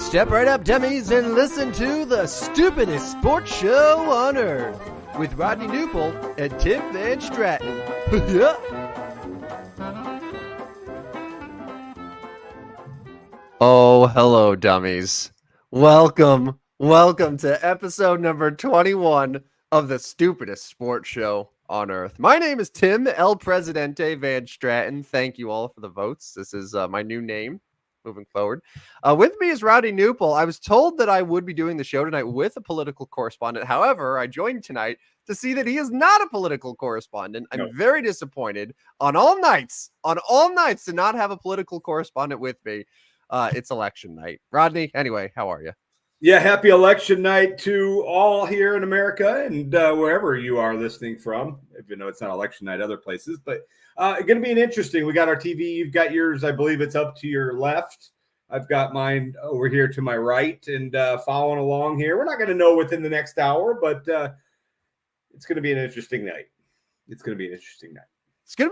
Step right up, dummies, and listen to the stupidest sports show on earth with Rodney Newpol and Tim Van Stratton. Oh, hello, dummies. Welcome to episode number 21 of the stupidest sports show on earth. My name is Tim El Presidente Van Stratton. Thank you all for the votes. This is my new name moving forward. With me is Rodney Newpol. I was told that I would be doing the show tonight with a political correspondent. However, I joined tonight to see that he is not a political correspondent. I'm very disappointed on all nights to not have a political correspondent with me. It's election night. Rodney, anyway, how are you? Yeah, happy election night to all here in America and wherever you are listening from, even though it's not election night other places. But going to be an interesting. We got our TV. You've got yours. I believe it's up to your left. I've got mine over here to my right and following along here. We're not going to know within the next hour, but it's going to be an interesting night. It's going to be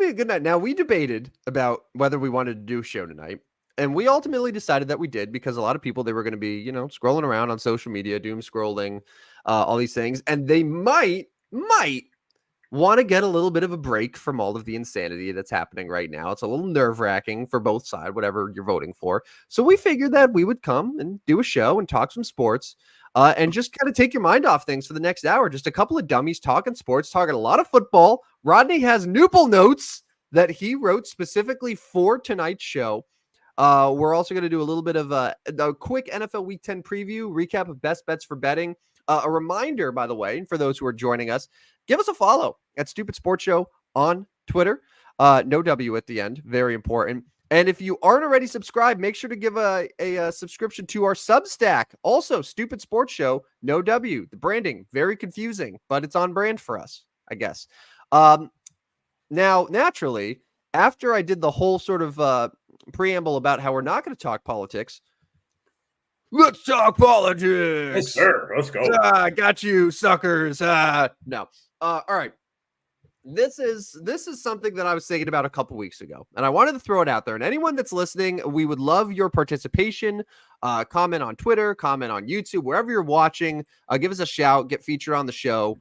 a good night. Now, we debated about whether we wanted to do a show tonight. And we ultimately decided that we did because a lot of people, they were going to be, scrolling around on social media, doom scrolling, all these things. And they might want to get a little bit of a break from all of the insanity that's happening right now. It's a little nerve-wracking for both sides, whatever you're voting for. So we figured that we would come and do a show and talk some sports and just kind of take your mind off things for the next hour. Just a couple of dummies talking sports, talking a lot of football. Rodney has Newpol notes that he wrote specifically for tonight's show. We're also going to do a little bit of a quick NFL Week 10 preview, recap of best bets for betting. A reminder, by the way, for those who are joining us, give us a follow at Stupid Sports Show on Twitter. No W at the end. Very important. And if you aren't already subscribed, make sure to give a subscription to our Substack. Also, Stupid Sports Show, no W. The branding, very confusing, but it's on brand for us, I guess. Now, naturally, after I did the whole sort of preamble about how we're not going to talk politics, let's talk politics. Yes, sir. Let's go. I got you, suckers. No. All right. This is something that I was thinking about a couple weeks ago, and I wanted to throw it out there. And anyone that's listening, we would love your participation. Comment on Twitter, comment on YouTube, wherever you're watching. Give us a shout, get featured on the show.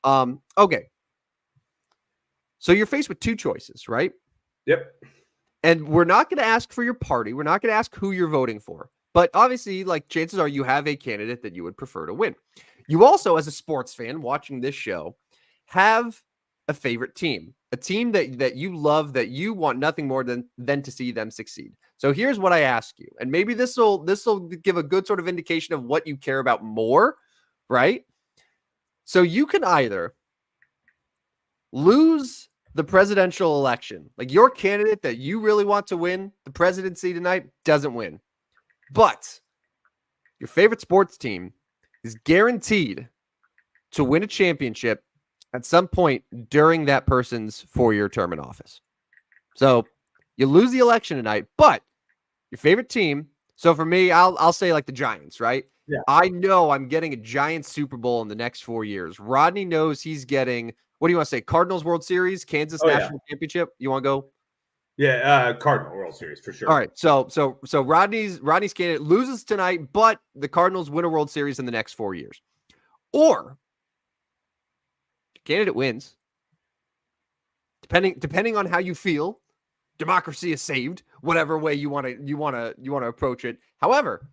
Okay. So you're faced with two choices, right? Yep. And we're not going to ask for your party. We're not going to ask who you're voting for. But obviously, chances are you have a candidate that you would prefer to win. You also, as a sports fan watching this show, have a favorite team, a team that you love, that you want nothing more than to see them succeed. So here's what I ask you. And maybe this will give a good sort of indication of what you care about more, right? So you can either lose the presidential election, like your candidate that you really want to win the presidency tonight doesn't win, but your favorite sports team is guaranteed to win a championship at some point during that person's 4-year term in office. So you lose the election tonight, but your favorite team. So for me, I'll say like the Giants, right? Yeah. I know I'm getting a Giants Super Bowl in the next 4 years. Rodney knows he's getting, what do you want to say? Cardinals World Series, Kansas National Championship. You want to go? Yeah, Cardinal World Series for sure. All right. So Rodney's candidate loses tonight, but the Cardinals win a World Series in the next 4 years. Or candidate wins. Depending on how you feel, democracy is saved, whatever way you want to approach it. However,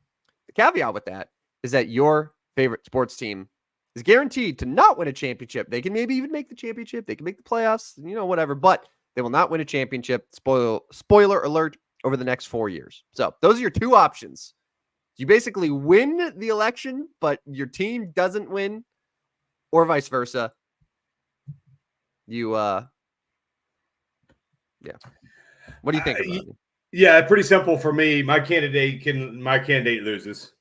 the caveat with that is that your favorite sports team is guaranteed to not win a championship. They can maybe even make the championship. They can make the playoffs, whatever, but they will not win a championship. Spoiler alert, over the next 4 years. So those are your two options. You basically win the election, but your team doesn't win, or vice versa. Yeah. What do you think about it? Yeah, pretty simple for me. My candidate loses.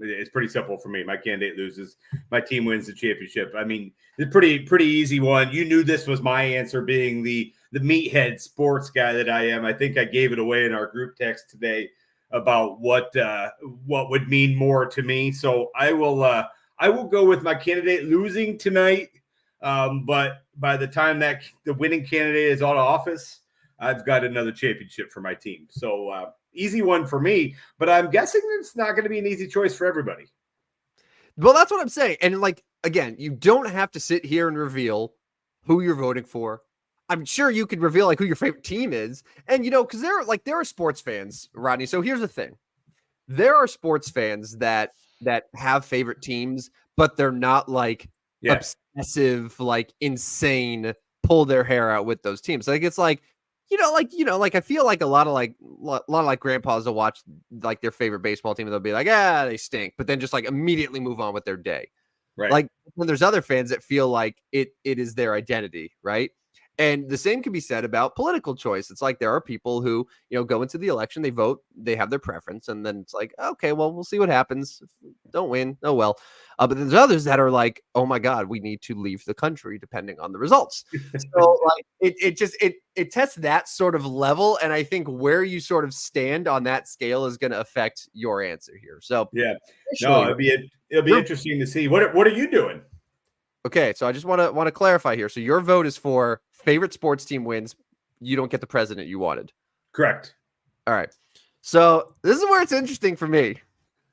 It's pretty simple for me. My candidate loses. My team wins the championship. I mean, it's pretty easy one. You knew this was my answer, being the meathead sports guy that I am. I think I gave it away in our group text today about what would mean more to me. So I will go with my candidate losing tonight. But by the time that the winning candidate is out of office, I've got another championship for my team. So easy one for me, but I'm guessing it's not going to be an easy choice for everybody. Well, that's what I'm saying. And like, again, you don't have to sit here and reveal who you're voting for. I'm sure you could reveal like who your favorite team is. And because there are sports fans, Rodney. So here's the thing. There are sports fans that have favorite teams, but they're not like obsessive, like insane, pull their hair out with those teams. Like it's like, I feel like a lot of grandpas will watch like their favorite baseball team and they'll be like, they stink, but then just like immediately move on with their day. Right. Like when there's other fans that feel like it is their identity, right? And the same can be said about political choice. It's like there are people who, go into the election, they vote, they have their preference, and then it's like, okay, well, we'll see what happens. If we don't win, oh well. But there's others that are like, oh my God, we need to leave the country depending on the results. So like it tests that sort of level, and I think where you sort of stand on that scale is going to affect your answer here. So yeah, no, it'll be interesting to see. What are you doing? Okay, so I just want to clarify here. So your vote is for favorite sports team wins. You don't get the president you wanted. Correct. All right. So this is where it's interesting for me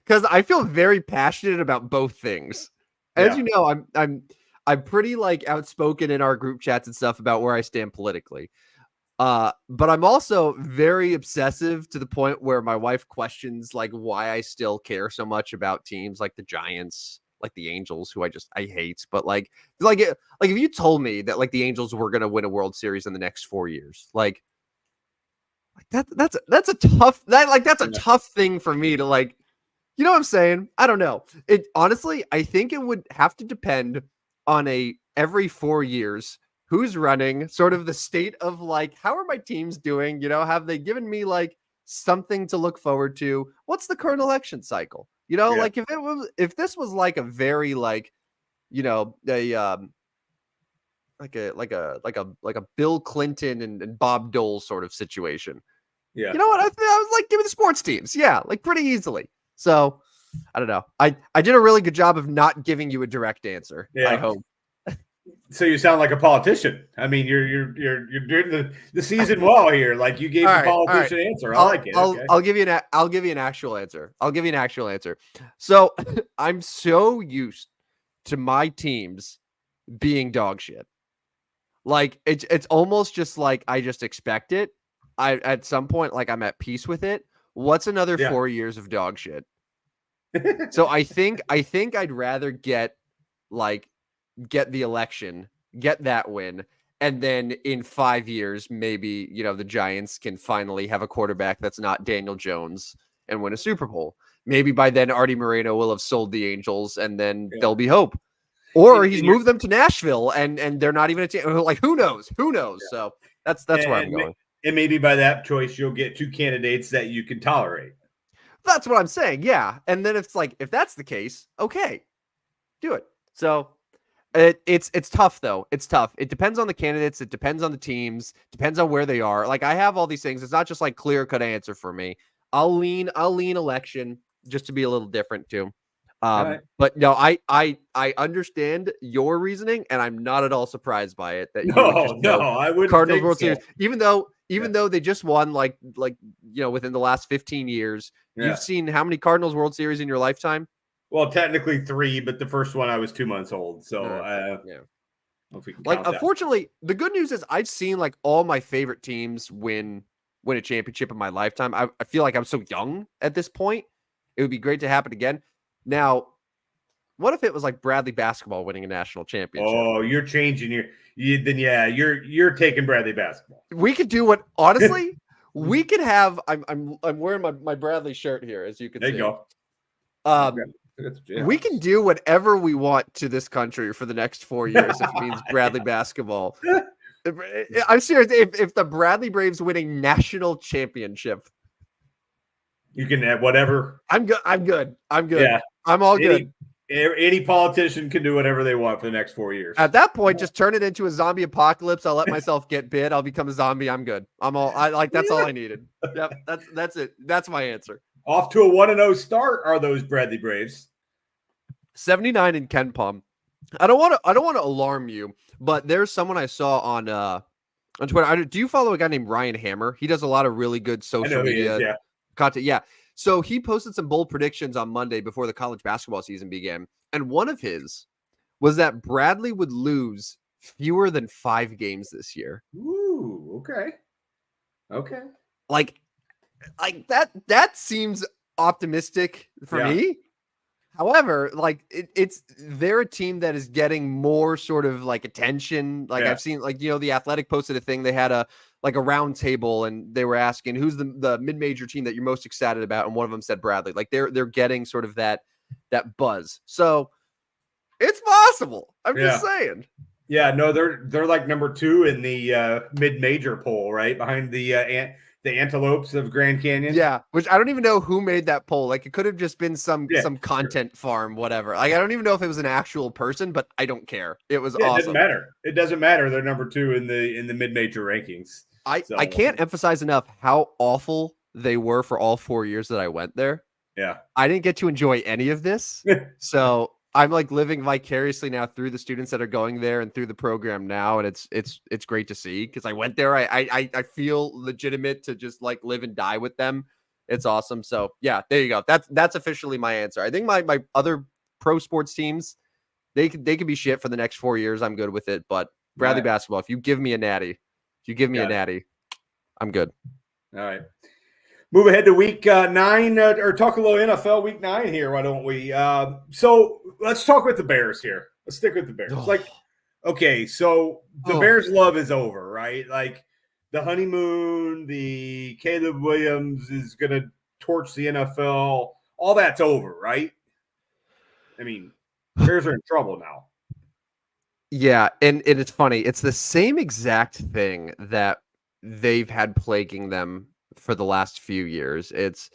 because I feel very passionate about both things. As you know, I'm pretty like outspoken in our group chats and stuff about where I stand politically. But I'm also very obsessive to the point where my wife questions like why I still care so much about teams like the Giants, like the Angels, who I hate, but like if you told me that like the Angels were going to win a World Series in the next 4 years, like that's a tough thing for me to like, you know what I'm saying? I don't know. It honestly, I think it would have to depend on every 4 years who's running, sort of the state of like, how are my teams doing? Have they given me like something to look forward to? What's the current election cycle? Like if this was like a very like, a like a Bill Clinton and Bob Dole sort of situation. Yeah. You know what? I was like, give me the sports teams. Yeah, like pretty easily. So I don't know. I did a really good job of not giving you a direct answer. Yeah. I hope. So you sound like a politician. I mean, you're doing the season well here. Like you gave the politician answer. I like it. I'll give you an actual answer. So I'm so used to my teams being dog shit. Like it's almost just like I just expect it. At some point, like I'm at peace with it. What's another 4 years of dog shit? So I think I'd rather get the election, get that win, and then in 5 years, maybe, the Giants can finally have a quarterback that's not Daniel Jones and win a Super Bowl. Maybe by then Artie Moreno will have sold the Angels and then there'll be hope. Or he's moved them to Nashville and they're not even a team. Like, who knows? Yeah. So that's where I'm going. And maybe by that choice, you'll get two candidates that you can tolerate. That's what I'm saying. Yeah. And then it's like, if that's the case, okay, do it. So it's tough though. It's tough. It depends on the candidates. It depends on the teams. Depends on where they are. Like I have all these things. It's not just like clear cut answer for me. I'll lean election just to be a little different too. Right. But no, I understand your reasoning, and I'm not at all surprised by it. That I wouldn't. Cardinals World Series, even though they just won like within the last 15 years. You've seen how many Cardinals World Series in your lifetime? Well, technically 3, but the first one I was 2 months old. So unfortunately, the good news is I've seen like all my favorite teams win a championship in my lifetime. I feel like I'm so young at this point. It would be great to happen again. Now, what if it was like Bradley basketball winning a national championship? Oh, you're changing you're taking Bradley basketball. We could do what honestly we could have. I'm wearing my Bradley shirt here, as you can see. There you go. We can do whatever we want to this country for the next 4 years if it means Bradley basketball. I'm serious. If the Bradley Braves win a national championship, you can have whatever. I'm good. Yeah. I'm all good. Any politician can do whatever they want for the next 4 years. At that point, just turn it into a zombie apocalypse. I'll let myself get bit. I'll become a zombie. I'm good. That's all I needed. Yep. That's it. That's my answer. Off to a 1-0 start are those Bradley Braves. 79 in Ken Palm. I don't want to alarm you, but there's someone I saw on Twitter. Do you follow a guy named Ryan Hammer? He does a lot of really good I social know he is. media Yeah. content. Yeah. So he posted some bold predictions on Monday before the college basketball season began. And one of his was that Bradley would lose fewer than 5 games this year. Ooh. Okay. Okay. Like that seems optimistic for Yeah. me. However, like it's they're a team that is getting more sort of like attention. Like Yeah. I've seen, like, the Athletic posted a thing. They had a round table and they were asking who's the mid-major team that you're most excited about, and one of them said Bradley. Like they're getting sort of that buzz. So it's possible. I'm just Yeah. saying. Yeah. No, they're like number 2 in the mid-major poll, right behind the Antelopes of Grand Canyon. Yeah, which I don't even know who made that poll. Like it could have just been some Yeah. content farm, whatever. Like I don't even know if it was an actual person, but I don't care. It was Yeah, it doesn't awesome. matter. It doesn't matter. They're number 2 in the mid-major rankings. I can't emphasize enough how awful they were for all 4 years that I went there. Yeah. I didn't get to enjoy any of this. So I'm like living vicariously now through the students that are going there and through the program now. And it's great to see, because I went there. I feel legitimate to just like live and die with them. It's awesome. So yeah, there you go. That's officially my answer. I think my other pro sports teams, they could be shit for the next 4 years. I'm good with it. But Bradley Right. basketball, if you give me a natty, Got it. I'm good. All right. Move ahead to week 9, or talk a little NFL week 9 here. Why don't we? So let's talk with the Bears here. Let's stick with the Bears. Like, okay, so the Bears love is over, right? Like the honeymoon, the Caleb Williams is going to torch the NFL. All that's over, right? I mean, Bears are in trouble now. Yeah, and it's funny. It's the same exact thing that they've had plaguing them for the last few years. It's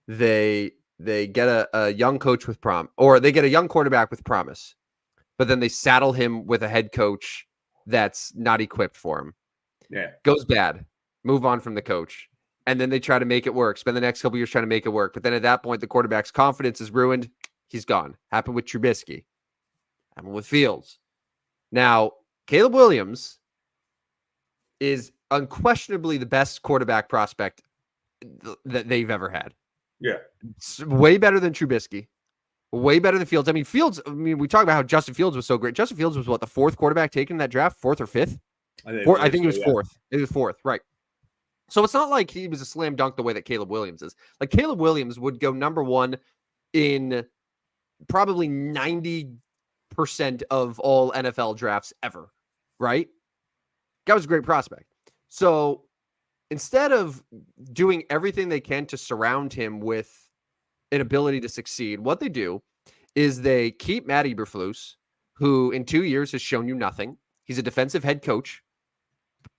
they get a young coach with or they get a young quarterback with promise, but then they saddle him with a head coach that's not equipped for him. Yeah. Goes bad. Move on from the coach. And then they try to make it work. Spend the next couple years trying to make it work. But then at that point, the quarterback's confidence is ruined. He's gone. Happened with Trubisky. Happened with Fields. Now, Caleb Williams is unquestionably the best quarterback prospect that they've ever had. Yeah. It's way better than Trubisky. Way better than Fields. I mean, we talk about how Justin Fields was so great. Justin Fields was what, the 4th quarterback taken in that draft? 4th or 5th? I think it was 4th. It was 4th, right. So it's not like he was a slam dunk the way that Caleb Williams is. Like Caleb Williams would go number 1 in probably 90% of all NFL drafts ever, right? Guy was a great prospect. So instead of doing everything they can to surround him with an ability to succeed, what they do is they keep Matt Eberflus, who in 2 years has shown you nothing. He's a defensive head coach,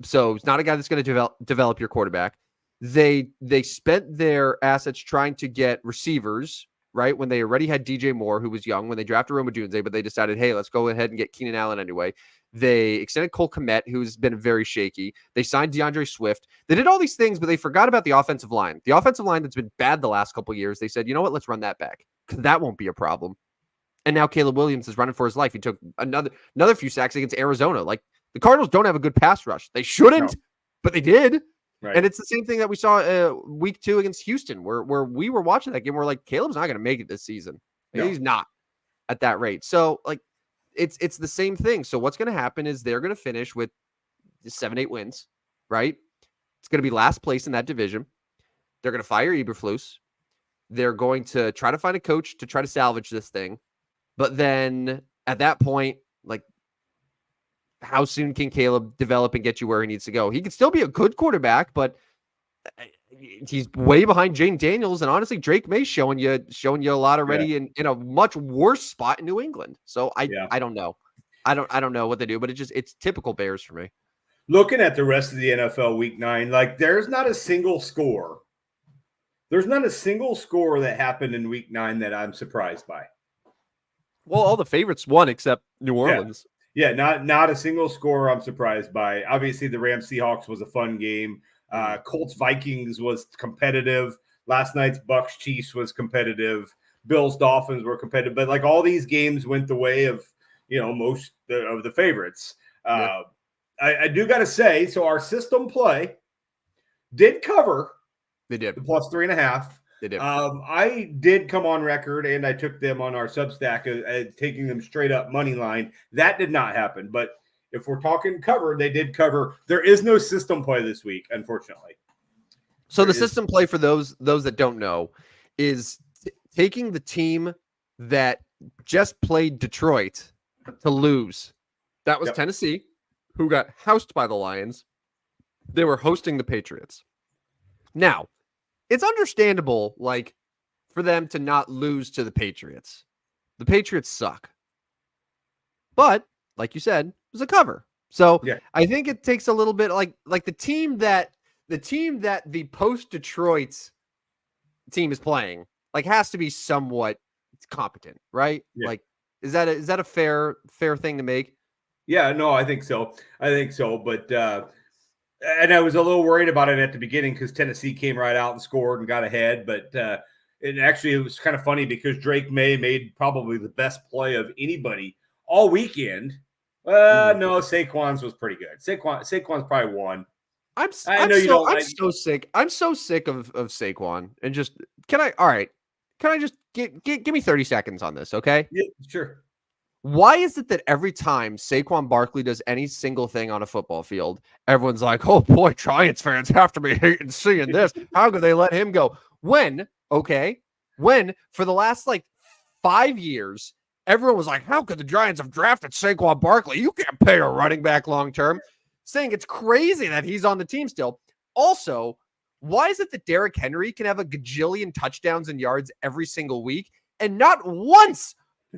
so he's not a guy that's going to develop your quarterback. They spent their assets trying to get receivers, right? When they already had DJ Moore, who was young, when they drafted Roma Dunze, but they decided, hey, let's go ahead and get Keenan Allen anyway. They extended Cole Kmet, who's been very shaky. They signed DeAndre Swift. They did all these things, but they forgot about the offensive line. The offensive line that's been bad the last couple of years, they said, you know what, let's run that back, because that won't be a problem. And now Caleb Williams is running for his life. He took another few sacks against Arizona. Like, the Cardinals don't have a good pass rush. They shouldn't, but they did. Right. And it's the same thing that we saw week 2 against Houston, where we were watching that game. We're like, Caleb's not going to make it this season. Like, he's not at that rate. So, like, it's the same thing. So what's going to happen is they're going to finish with 7-8 wins, right? It's going to be last place in that division. They're going to fire Eberflus. They're going to try to find a coach to try to salvage this thing. But then at that point, like, how soon can Caleb develop and get you where he needs to go? He could still be a good quarterback, but he's way behind Jane Daniels, and honestly, Drake May's showing you a lot already in a much worse spot in New England. So I don't know. I don't know what they do, but it's typical Bears for me. Looking at the rest of the NFL week 9, like there's not a single score. There's not a single score that happened in week 9 that I'm surprised by. Well, all the favorites won except New Orleans. Yeah, not a single score I'm surprised by. Obviously, the Rams Seahawks was a fun game. Colts Vikings was competitive. Last night's Bucks Chiefs was competitive. Bills Dolphins were competitive. But like all these games went the way of most of the favorites. I do got to say, so our system play did cover They did. the plus 3.5. They did. I did come on record, and I took them on our Substack, taking them straight up money line. That did not happen. But if we're talking cover, they did cover. There is no system play this week, unfortunately. So the system play, for those that don't know, is taking the team that just played Detroit to lose. That was Tennessee, who got housed by the Lions. They were hosting the Patriots. Now, it's understandable, like, for them to not lose to the Patriots. The Patriots suck. But, like you said, it was a cover. So I think it takes a little bit, like the team that the post-Detroit team is playing, like, has to be somewhat competent, right? Yeah. Like, is that a fair thing to make? Yeah, no, I think so. But and I was a little worried about it at the beginning because Tennessee came right out and scored and got ahead. But it was kind of funny because Drake May made probably the best play of anybody all weekend. No, Saquon's was pretty good. Saquon's probably won. I'm so sick. I'm so sick of Saquon. And just can I just give me 30 seconds on this, okay? Yeah, sure. Why is it that every time Saquon Barkley does any single thing on a football field, everyone's like, "Oh boy, Giants fans have to be hating seeing this. How could they let him go?" When for the last 5 years, everyone was like, "How could the Giants have drafted Saquon Barkley? You can't pay a running back long term." Saying it's crazy that he's on the team still. Also, why is it that Derrick Henry can have a gajillion touchdowns and yards every single week, and not once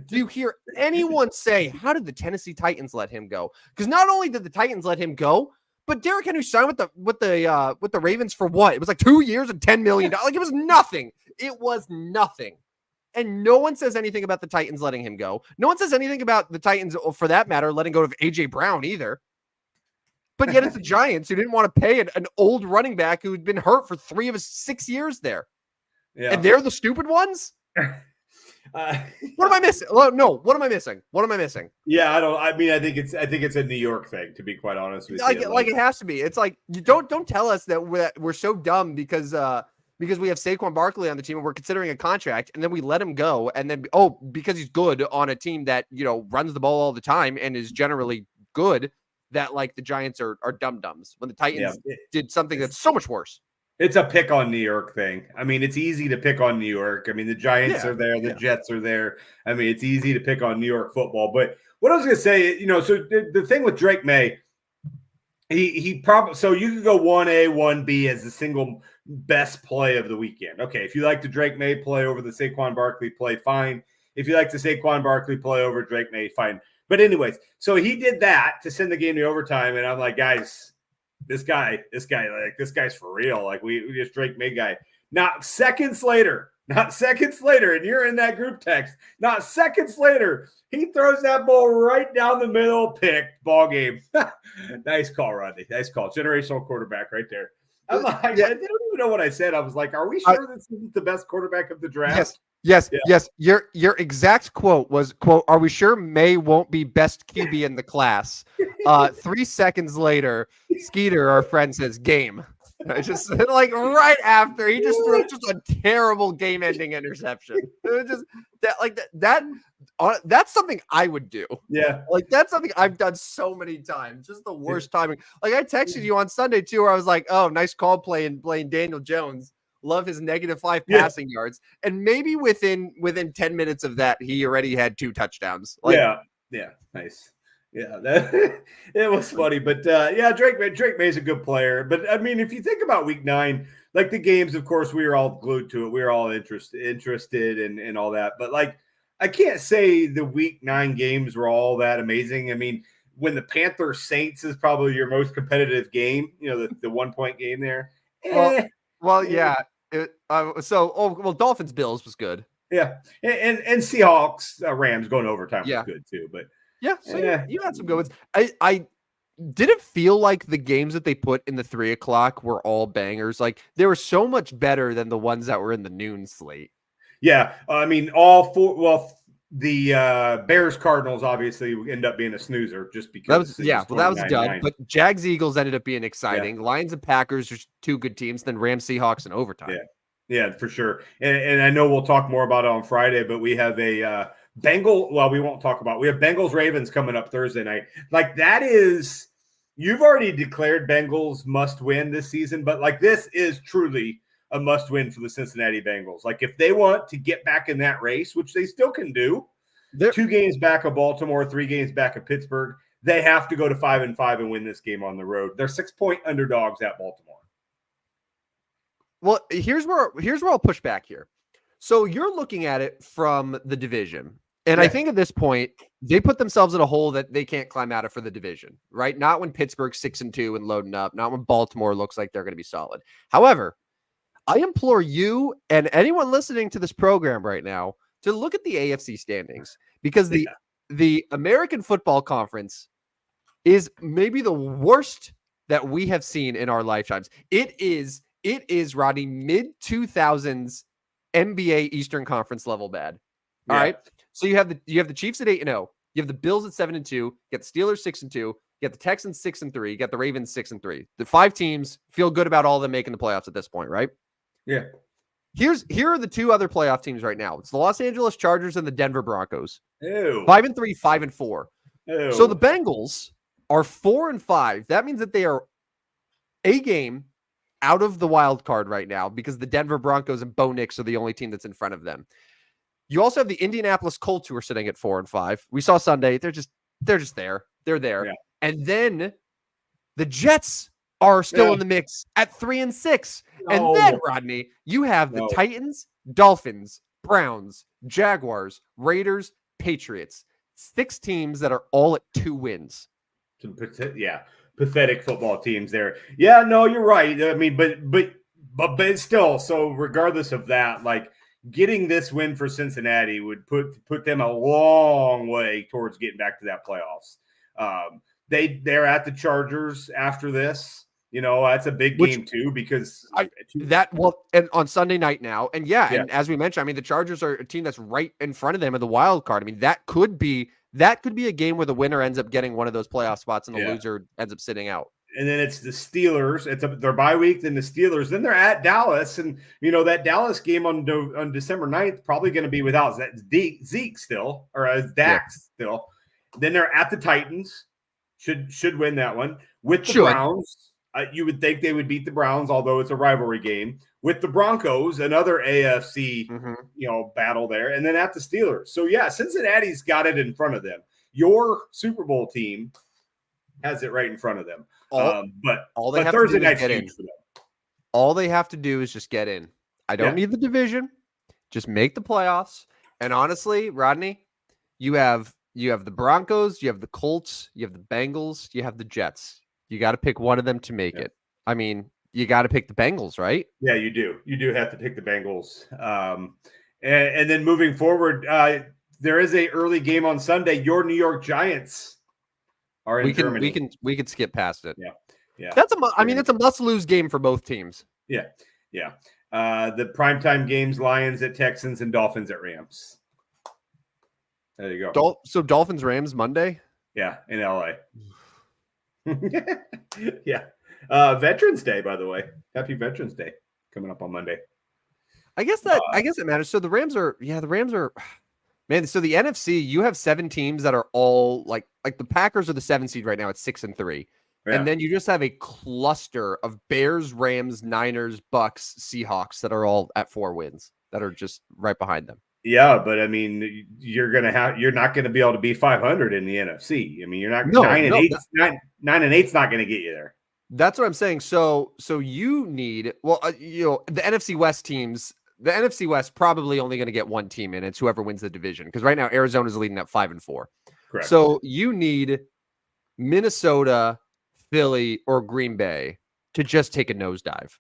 do you hear anyone say, "How did the Tennessee Titans let him go?" Because not only did the Titans let him go, but Derrick Henry signed with the Ravens for what? It was like 2 years and $10 million. Like, it was nothing. It was nothing. And no one says anything about the Titans letting him go. No one says anything about the Titans, or for that matter, letting go of AJ Brown either. But yet it's the Giants who didn't want to pay an old running back who'd been hurt for 3 of his 6 years there. Yeah. And they're the stupid ones? What am I missing? No, what am I missing? Yeah, I think it's a New York thing, to be quite honest with you. Like it has to be. It's like, you don't tell us that we're so dumb because we have Saquon Barkley on the team and we're considering a contract, and then we let him go, and then because he's good on a team that runs the ball all the time and is generally good, that like the Giants are dum-dums when the Titans did something that's so much worse. It's a pick on New York thing. I mean, it's easy to pick on New York. I mean, the Giants are there, the Jets are there. I mean, it's easy to pick on New York football. But what I was going to say, so the thing with Drake May, he probably, so you could go 1A, 1B as the single best play of the weekend. Okay, if you like the Drake May play over the Saquon Barkley play, fine. If you like the Saquon Barkley play over Drake May, fine. But anyways, so he did that to send the game to overtime, and I'm like, guys, this guy's for real. Like, we just Drake May guy. Not seconds later, and you're in that group text. Not seconds later, he throws that ball right down the middle, pick, ball game. Nice call, Rodney. Nice call. Generational quarterback right there. I'm like, I don't even know what I said. I was like, are we sure this isn't the best quarterback of the draft? Yes. Your exact quote was, quote, "Are we sure May won't be best QB in the class?" 3 seconds later, Skeeter, our friend, says, "Game." I just like right after he just threw just a terrible game-ending interception. It was just that's something I would do. Yeah, like that's something I've done so many times. Just the worst timing. Like, I texted you on Sunday too, where I was like, "Oh, nice call playing Daniel Jones. Love his -5 passing yards." And maybe within 10 minutes of that, he already had 2 touchdowns. Like, yeah, nice. Yeah, it was funny, but Drake May's a good player. But I mean, if you think about Week 9, like the games, of course, we were all glued to it. We were all interested and all that. But like, I can't say the Week 9 games were all that amazing. I mean, when the Panthers Saints is probably your most competitive game, the 1-point game there. Dolphins Bills was good. Yeah, and Seahawks Rams going overtime was good too. But you had some good ones. I didn't feel like the games that they put in the 3 o'clock were all bangers. Like, they were so much better than the ones that were in the noon slate. Yeah, I mean, all 4. Well, The Bears Cardinals obviously end up being a snoozer just That was because it was that was a dud. 29-9. But Jags Eagles ended up being Yeah, exciting. Lions and Packers are two good teams. Then Rams Seahawks in overtime. yeah, yeah, for sure. And I know we'll talk more about it on Friday, but we have a Bengal. Well, we won't talk about. We have Bengals Ravens coming up Thursday night. Like that is, you've already declared Bengals must win this season, but like this is truly a must win for the Cincinnati Bengals. Like if they want to get back in that race, which they still can do, 2 games back of Baltimore, 3 games back of Pittsburgh, they have to go to 5-5 and win this game on the road. They're 6-point underdogs at Baltimore. Well, here's where I'll push back here. So you're looking at it from the division. And I think at this point, they put themselves in a hole that they can't climb out of for the division, right? Not when Pittsburgh's 6-2 and loading up, not when Baltimore looks like they're going to be solid. However, I implore you and anyone listening to this program right now to look at the AFC standings because the American Football Conference is maybe the worst that we have seen in our lifetimes. It is, Rodney, mid-2000s NBA Eastern Conference level bad. All right. So you have the Chiefs at 8-0. You have the Bills at 7-2. You got the Steelers 6-2. You got the Texans 6-3. You got the Ravens 6-3. The 5 teams feel good about all of them making the playoffs at this point, right? Yeah. Here are the 2 other playoff teams right now. It's the Los Angeles Chargers and the Denver Broncos. Ew. 5-3, 5-4. Ew. So the Bengals are 4-5. That means that they are a game out of the wild card right now because the Denver Broncos and Bo Nix are the only team that's in front of them. You also have the Indianapolis Colts who are sitting at 4-5. We saw Sunday. They're just there. They're there. Yeah. And then the Jets are still in the mix at 3-6. No. And then, Rodney, you have the Titans, Dolphins, Browns, Jaguars, Raiders, Patriots. 6 teams that are all at 2 wins. Yeah. Pathetic football teams there. Yeah, no, you're right. I mean, but still, so regardless of that, like, getting this win for Cincinnati would put them a long way towards getting back to that playoffs. They're at the Chargers after this. You know, that's a big game too because and on Sunday night now, and and as we mentioned, I mean, the Chargers are a team that's right in front of them in the wild card. I mean, that could be a game where the winner ends up getting one of those playoff spots and the loser ends up sitting out. And then it's the Steelers. It's their bye week, then the Steelers. Then they're at Dallas. And, you know, that Dallas game on December 9th probably going to be without Zeke still, or Dak still. Then they're at the Titans. Should win that one. With the Browns, you would think they would beat the Browns, although it's a rivalry game. With the Broncos, another AFC battle there. And then at the Steelers. So, yeah, Cincinnati's got it in front of them. Your Super Bowl team has it right in front of them. But Thursday night's huge for them. All they have to do is just get in. I don't need the division. Just make the playoffs. And honestly, Rodney, you have the Broncos, you have the Colts, you have the Bengals, you have the Jets. You got to pick one of them to make it. I mean, you got to pick the Bengals, right? Yeah, you do. You do have to pick the Bengals. And then moving forward, there is a early game on Sunday. Your New York Giants are in Germany. We can skip past it. Yeah. It's a must-lose game for both teams. Yeah. The primetime games: Lions at Texans and Dolphins at Rams. There you go. So Dolphins Rams Monday. Yeah, in LA. Yeah. Veterans Day, by the way. Happy Veterans Day coming up on Monday. I guess it matters. So the Rams are man. So the NFC, you have 7 teams that are all like the Packers are the 7th seed right now at 6-3. Yeah. And then you just have a cluster of Bears, Rams, Niners, Bucks, Seahawks that are all at 4 wins that are just right behind them. Yeah, but I mean, you're not going to be able to be 500 in the NFC. I mean, you're not 9-8. 9-8's not going to get you there. That's what I'm saying. So you need the NFC West teams. The NFC West probably only going to get 1 team in. It's whoever wins the division because right now Arizona's leading at 5-4. Correct. So you need Minnesota, Philly, or Green Bay to just take a nosedive.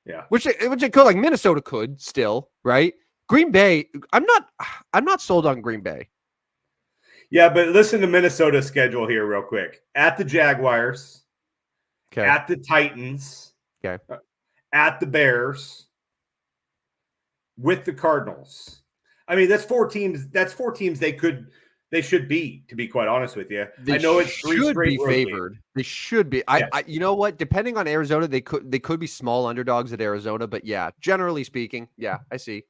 Yeah, which it could. Like Minnesota could still, right? Green Bay, I'm not sold on Green Bay. Yeah, but listen to Minnesota's schedule here real quick. At the Jaguars, at the Titans, at the Bears, with the Cardinals. I mean, that's four teams. That's four teams they should beat. To be quite honest with you, They I know it's three should straight be road games. favored. They should be. Yes. You know what? Depending on Arizona, they could be small underdogs at Arizona, but yeah, generally speaking, yeah, I see.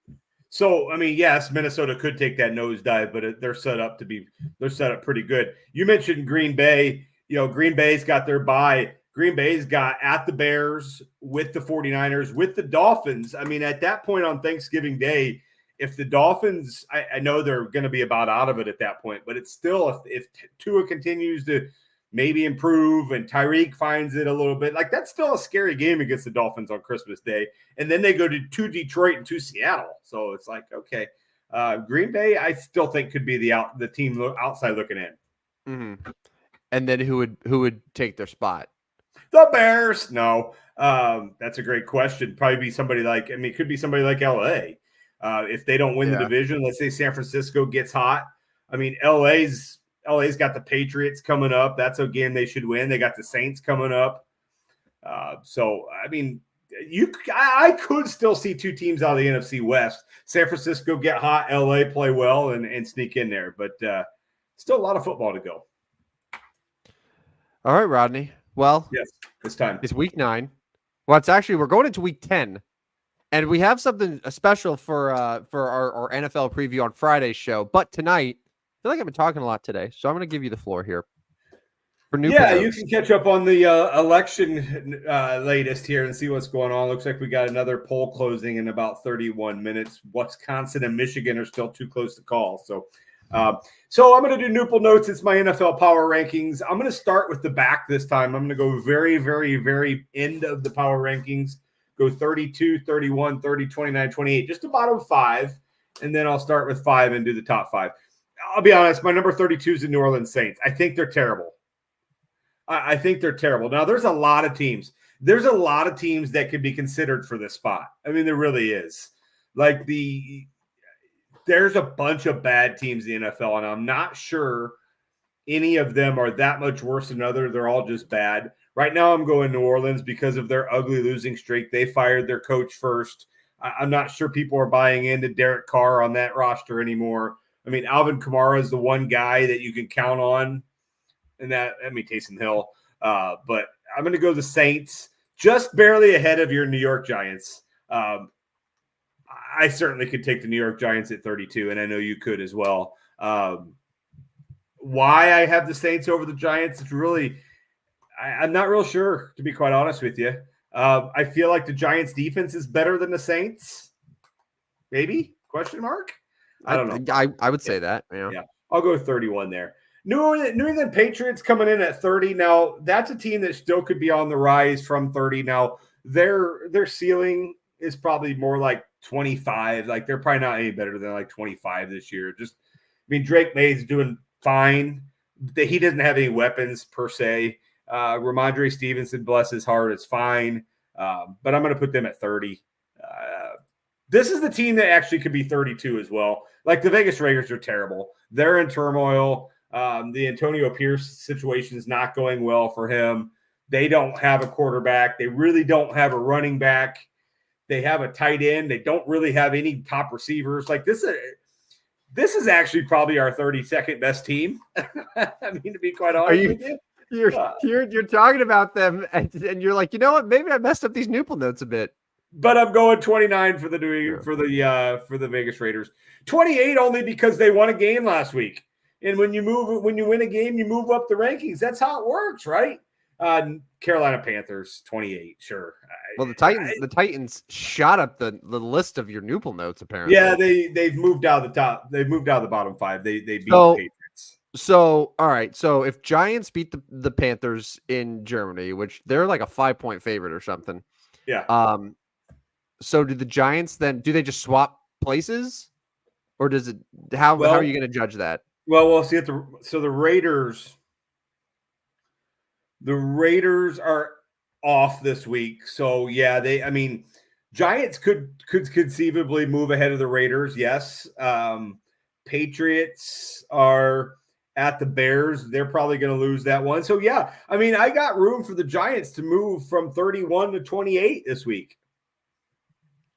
So, I mean, yes, Minnesota could take that nosedive, but they're set up pretty good. You mentioned Green Bay. Green Bay's got their bye. Green Bay's got at the Bears, with the 49ers, with the Dolphins. I mean, at that point on Thanksgiving Day, if the Dolphins, I know they're going to be about out of it at that point, but it's still, if Tua continues to maybe improve and Tyreek finds it a little bit, like, that's still a scary game against the Dolphins on Christmas Day. And then they go to Detroit and to Seattle. So it's like, okay, Green Bay, I still think could be the team outside looking in. Mm-hmm. And then who would take their spot? The Bears? No. That's a great question. Probably be somebody like, it could be somebody like LA. If they don't win the division, let's say San Francisco gets hot. I mean, LA's got the Patriots coming up. That's a game they should win. They got the Saints coming up. So, I mean, I could still see two teams out of the NFC West. San Francisco get hot, LA play well, and sneak in there. But still a lot of football to go. All right, Rodney. Well, yes, this time. It's week 9. Well, we're going into week 10. And we have something special for our NFL preview on Friday's show. But tonight, I feel like I've been talking a lot today, so I'm going to give you the floor here. For new you can catch up on the election latest here and see what's going on. Looks like we got another poll closing in about 31 minutes. Wisconsin and Michigan are still too close to call. So I'm going to do Newple Notes. It's my NFL power rankings. I'm going to start with the back this time. I'm going to go very, very, very end of the power rankings. Go 32, 31, 30, 29, 28, just the bottom 5. And then I'll start with 5 and do the top 5. I'll be honest, my number 32 is the New Orleans Saints. I think they're terrible. I think they're terrible. Now, there's a lot of teams. There's a lot of teams that could be considered for this spot. I mean, there really is. Like, there's a bunch of bad teams in the NFL, and I'm not sure any of them are that much worse than others. They're all just bad. Right now, I'm going New Orleans because of their ugly losing streak. They fired their coach first. I'm not sure people are buying into Derek Carr on that roster anymore. I mean, Alvin Kamara is the one guy that you can count on. And Taysom Hill. But I'm going to go the Saints, just barely ahead of your New York Giants. I certainly could take the New York Giants at 32, and I know you could as well. Why I have the Saints over the Giants, it's really I'm not real sure, to be quite honest with you. I feel like the Giants' defense is better than the Saints. Maybe? Question mark? I don't know. I would say that. Yeah. I'll go 31 there. New England Patriots coming in at 30. Now, that's a team that still could be on the rise from 30. Now, their ceiling is probably more like 25. Like, they're probably not any better than like 25 this year. Drake May's doing fine. He doesn't have any weapons per se. Ramondre Stevenson, bless his heart, is fine. But I'm going to put them at 30. This is the team that actually could be 32 as well. Like, the Vegas Raiders are terrible. They're in turmoil. The Antonio Pierce situation is not going well for him. They don't have a quarterback. They really don't have a running back. They have a tight end. They don't really have any top receivers. Like, this is actually probably our 32nd best team. I mean, to be quite honest with you. You're talking about them, and you're like, you know what? Maybe I messed up these Newple notes a bit. But I'm going 29 for the Vegas Raiders. 28 only because they won a game last week. And when you win a game, you move up the rankings. That's how it works, right? Carolina Panthers, 28, sure. Well, the Titans shot up the list of your Newple notes, apparently. Yeah, they've moved out of the top. They've moved out of the bottom 5. They beat the Patriots. So, all right. So if Giants beat the Panthers in Germany, which they're like a 5-point favorite or something. Yeah. So do the Giants then, do they just swap places? Or does it, how are you going to judge that? Well, we'll see. The Raiders are off this week. So yeah, Giants could conceivably move ahead of the Raiders. Yes. Patriots are at the Bears. They're probably going to lose that one. So yeah, I got room for the Giants to move from 31 to 28 this week.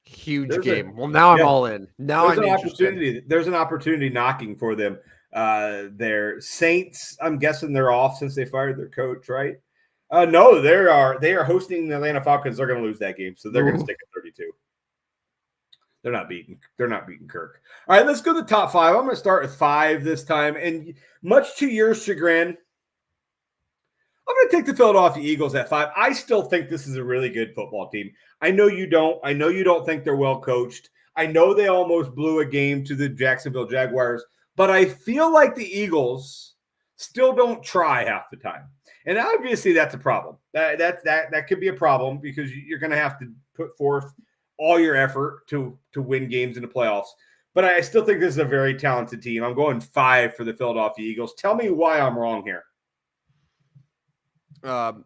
Huge There's a game. Well, now I'm yeah. all in. Now There's I'm an interested. opportunity. There's an opportunity knocking for them. Their Saints. I'm guessing they're off since they fired their coach, right? No, they are hosting the Atlanta Falcons. They're going to lose that game, so they're going to Ooh. stick at 32. They're not beating Kirk. All right, let's go to the top five. I'm going to start with 5 this time, and much to your chagrin, I'm going to take the Philadelphia Eagles at 5. I still think this is a really good football team. I know you don't. I know you don't think they're well coached. I know they almost blew a game to the Jacksonville Jaguars, but I feel like the Eagles still don't try half the time. And obviously that's a problem. That could be a problem because you're going to have to put forth all your effort to win games in the playoffs. But I still think this is a very talented team. I'm going 5 for the Philadelphia Eagles. Tell me why I'm wrong here.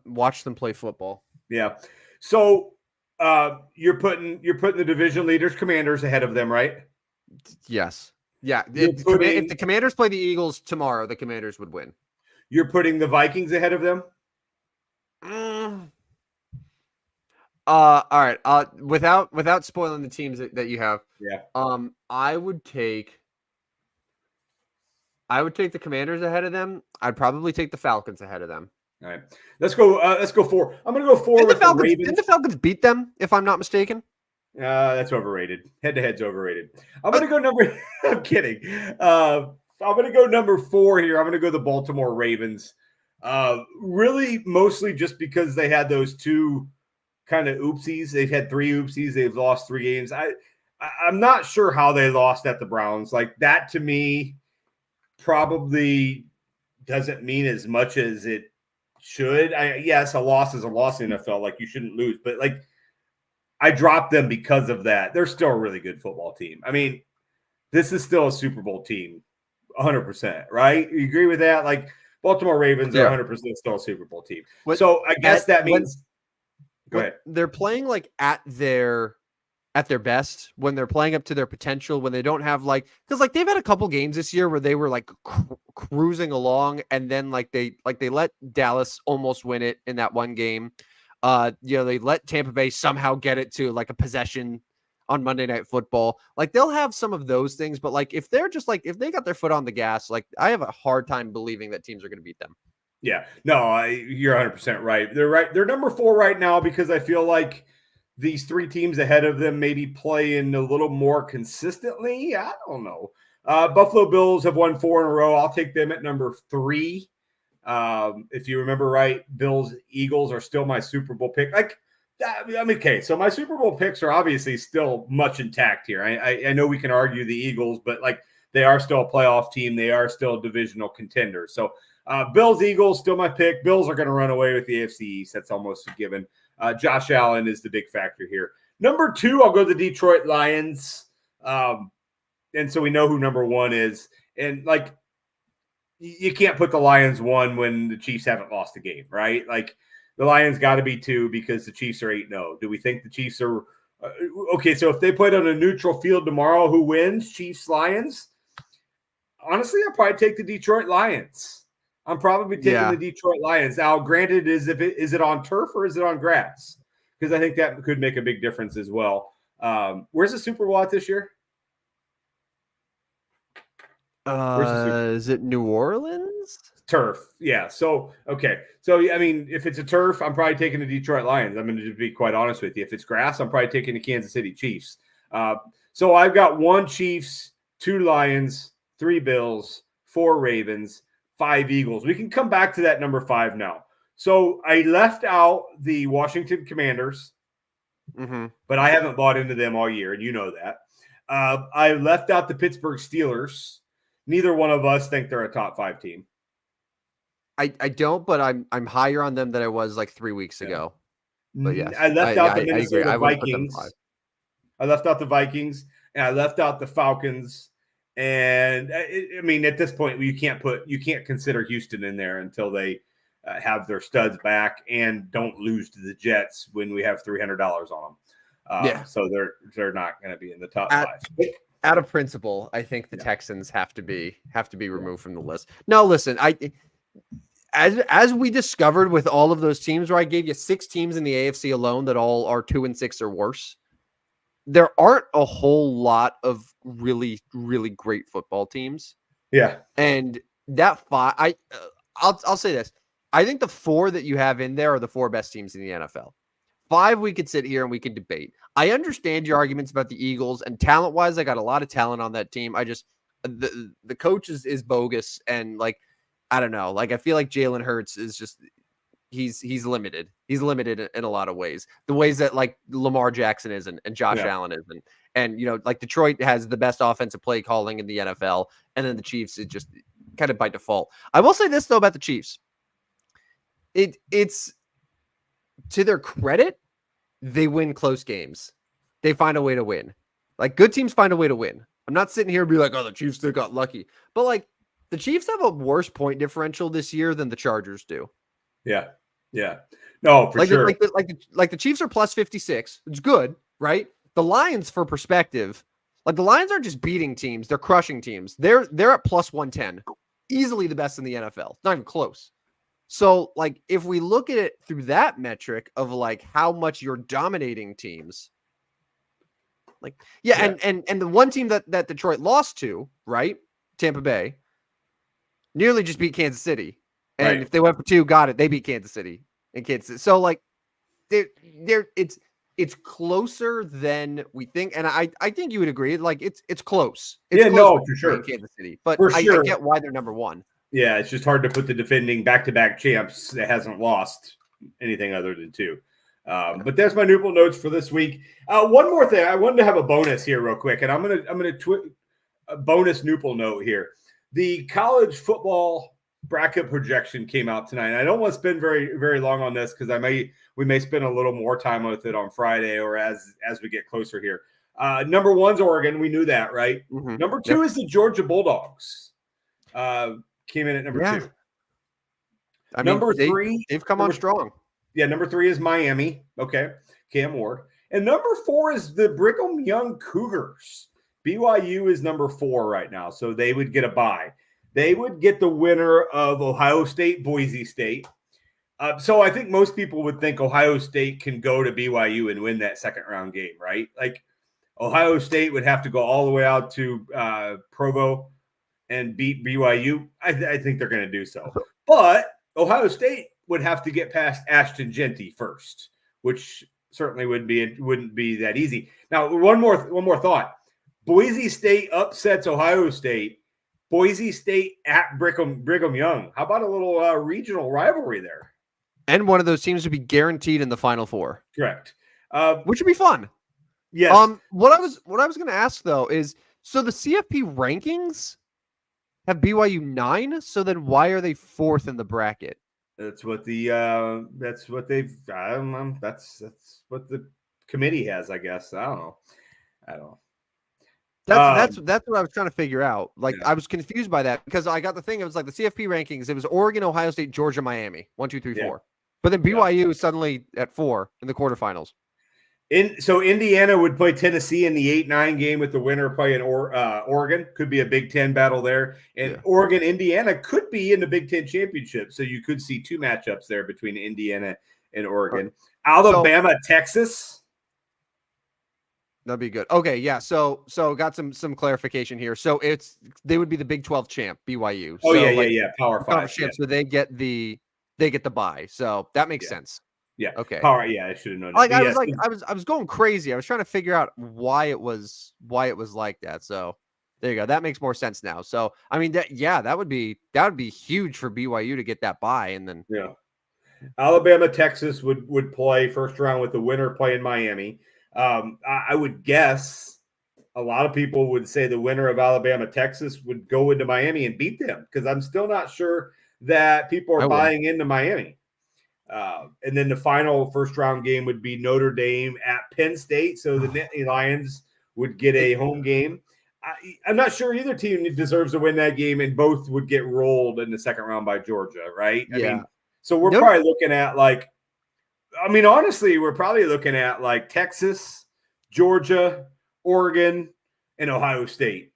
Watch them play football. Yeah. So you're putting the division leaders, Commanders, ahead of them, right? Yes. Yeah. If the Commanders play the Eagles tomorrow, the Commanders would win. You're putting the Vikings ahead of them? All right. Without spoiling the teams that you have. Yeah. I would take the Commanders ahead of them. I'd probably take the Falcons ahead of them. All right. Let's go 4. I'm going to go 4 with the Ravens. Didn't the Falcons beat them, if I'm not mistaken? That's overrated. Head-to-head's overrated. I'm going to go number – I'm kidding. I'm going to go number 4 here. I'm going to go the Baltimore Ravens. Really mostly just because they had those 2 kind of oopsies. They've had 3 oopsies. They've lost 3 games. I'm not sure how they lost at the Browns. Like, that to me probably doesn't mean as much as it should. Yes, a loss is a loss in the NFL. Like, you shouldn't lose. But, like, I dropped them because of that. They're still a really good football team. I mean, this is still a Super Bowl team, 100%, right? You agree with that? Like, Baltimore Ravens are 100% still a Super Bowl team. So I guess that means – go ahead. They're playing, like, at their best, when they're playing up to their potential, when they don't have, like – because, like, they've had a couple games this year where they were, like, cruising along, and then, like, they let Dallas almost win it in that one game. They let Tampa Bay somehow get it to like a possession on Monday Night Football. Like, they'll have some of those things, but like if they're just like if they got their foot on the gas, like I have a hard time believing that teams are going to beat them. Yeah, no, you're 100% right. They're right. They're number 4 right now because I feel like these 3 teams ahead of them maybe play in a little more consistently. I don't know. Buffalo Bills have won 4 in a row. I'll take them at number 3. If you remember right, Bills, Eagles are still my Super Bowl pick. Like, I mean, okay, so my Super Bowl picks are obviously still much intact here. I know we can argue the Eagles, but like they are still a playoff team. They are still a divisional contender. So Bills, Eagles, still my pick. Bills are going to run away with the AFC East. That's almost a given. Josh Allen is the big factor here. Number 2, I'll go the Detroit Lions. And so we know who number 1 is. And like, you can't put the Lions 1 when the Chiefs haven't lost a game, right? Like the Lions got to be 2 because the Chiefs are 8-0. Do we think the Chiefs are okay? So if they played on a neutral field tomorrow, who wins? Chiefs, Lions? Honestly, I'll probably take the Detroit Lions. I'm probably taking the Detroit Lions. Now, granted, is it on turf or is it on grass? Because I think that could make a big difference as well. Where's the Super Bowl at this year? Is it New Orleans? Turf. Yeah. So, okay. So, I mean, if it's a turf, I'm probably taking the Detroit Lions. I'm going to be quite honest with you. If it's grass, I'm probably taking the Kansas City Chiefs. So I've got 1 Chiefs, 2 Lions, 3 Bills, 4 Ravens, 5 Eagles. We can come back to that number 5 now. So I left out the Washington Commanders, but I haven't bought into them all year, and you know that. I left out the Pittsburgh Steelers. Neither one of us think they're a top 5 team. I don't, but I'm higher on them than I was like 3 weeks ago. But yes, I left out the Minnesota Vikings. I left out the Vikings, and I left out the Falcons. And I mean, at this point, you can't consider Houston in there until they have their studs back and don't lose to the Jets when we have $300 on them. So they're not going to be in the top 5. Out of principle, I think the Texans have to be removed from the list. No, listen, as we discovered with all of those teams where I gave you 6 teams in the AFC alone that all are 2-6 or worse. there aren't a whole lot of really, really great football teams. Yeah. And that I'll say this. I think the 4 that you have in there are the 4 best teams in the NFL. 5, we could sit here and we could debate. I understand your arguments about the Eagles, and talent-wise, I got a lot of talent on that team. I just the coach is bogus, and like I don't know. Like I feel like Jalen Hurts is just he's limited. He's limited in a lot of ways. The ways that like Lamar Jackson isn't and Josh Allen isn't. And like Detroit has the best offensive play calling in the NFL, and then the Chiefs is just kind of by default. I will say this though about the Chiefs. It's to their credit, they win close games. They find a way to win. Like good teams find a way to win. I'm not sitting here and be like, oh, the Chiefs still got lucky. But like the Chiefs have a worse point differential this year than the Chargers do. Yeah. Yeah. No, for sure. Like the Chiefs are plus 56. It's good, right? The Lions, for perspective, like the Lions aren't just beating teams, they're crushing teams. They're at plus 110. Easily the best in the NFL. It's not even close. So, like, if we look at it through that metric of like how much you're dominating teams, like, and the one team that Detroit lost to, right? Tampa Bay, nearly just beat Kansas City. And if they went for 2, got it. They beat Kansas City and Kansas City. So, like, it's closer than we think. And I think you would agree. Like, it's close. It's close for sure. Kansas City. But for sure. I get why they're number 1. Yeah, it's just hard to put the defending back-to-back champs that hasn't lost anything other than 2. But that's my Newport notes for this week. One more thing, I wanted to have a bonus here real quick, and I'm gonna a bonus Newport note here. The college football bracket projection came out tonight. And I don't want to spend very, very long on this because we may spend a little more time with it on Friday or as we get closer here. Number 1's Oregon, we knew that, right? Mm-hmm. Number 2 is the Georgia Bulldogs. Came in at number 2. I mean, number 3, they've come on strong. Yeah, number 3 is Miami. Okay, Cam Ward. And number 4 is the Brigham Young Cougars. BYU is number 4 right now, so they would get a bye. They would get the winner of Ohio State, Boise State. So I think most people would think Ohio State can go to BYU and win that second round game, right? Like Ohio State would have to go all the way out to Provo and beat BYU. I think they're going to do so. But Ohio State would have to get past Ashton Genty first, which certainly wouldn't be that easy. Now, one more thought. Boise State upsets Ohio State. Boise State at Brigham Young. How about a little regional rivalry there? And one of those teams would be guaranteed in the Final Four. Correct. Which would be fun. Yes. What I was going to ask though is, so the CFP rankings have BYU 9. So then why are they 4th in the bracket? That's what the that's what the committee has, I guess. I don't know. That's what I was trying to figure out. Like, I was confused by that because I got the thing. It was like the CFP rankings. It was Oregon, Ohio State, Georgia, Miami. 1, 2, 3, 4. But then BYU is suddenly at 4 in the quarterfinals. So Indiana would play Tennessee in the 8-9 game with the winner playing Oregon. Could be a Big Ten battle there. And Oregon, Indiana could be in the Big Ten championship. So you could see 2 matchups there between Indiana and Oregon. Alabama, Texas. That'd be good. Okay, yeah. So got some clarification here. So they would be the Big 12 champ, BYU. Oh, so yeah. Power 5. Champ, so they get the bye. So that makes sense. Yeah. Okay. Power. Yeah, I should have known. Like I was going crazy. I was trying to figure out why it was like that. So there you go. That makes more sense now. So I mean that would be huge for BYU to get that bye, and then Alabama, Texas would play first round with the winner playing Miami. I would guess a lot of people would say the winner of Alabama, Texas would go into Miami and beat them because I'm still not sure that people are buying into Miami. And then the final first round game would be Notre Dame at Penn State. So the Nittany Lions would get a home game. I'm not sure either team deserves to win that game, and both would get rolled in the second round by Georgia, right? I mean, so we're probably looking at honestly, we're probably looking at like Texas, Georgia, Oregon, and Ohio State.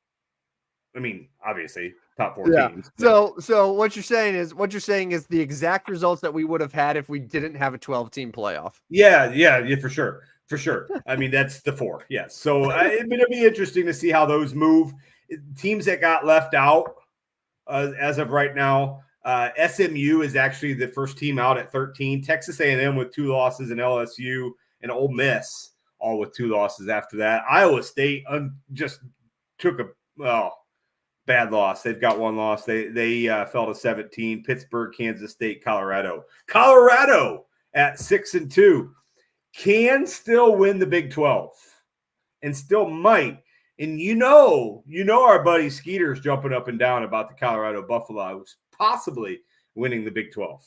I mean, obviously, top 4 teams. So what you're saying is the exact results that we would have had if we didn't have a 12-team playoff. Yeah, for sure. For sure. I mean, that's the 4. Yes. So it'll be interesting to see how those move. Teams that got left out as of right now. SMU is actually the first team out at 13. Texas A&M with 2 losses, and LSU and Ole Miss all with 2 losses after that. Iowa State just took a bad loss. They've got 1 loss. They fell to 17. Pittsburgh, Kansas State, Colorado. Colorado at 6-2 can still win the Big 12 and still might. And you know our buddy Skeeter's jumping up and down about the Colorado Buffaloes possibly winning the Big 12.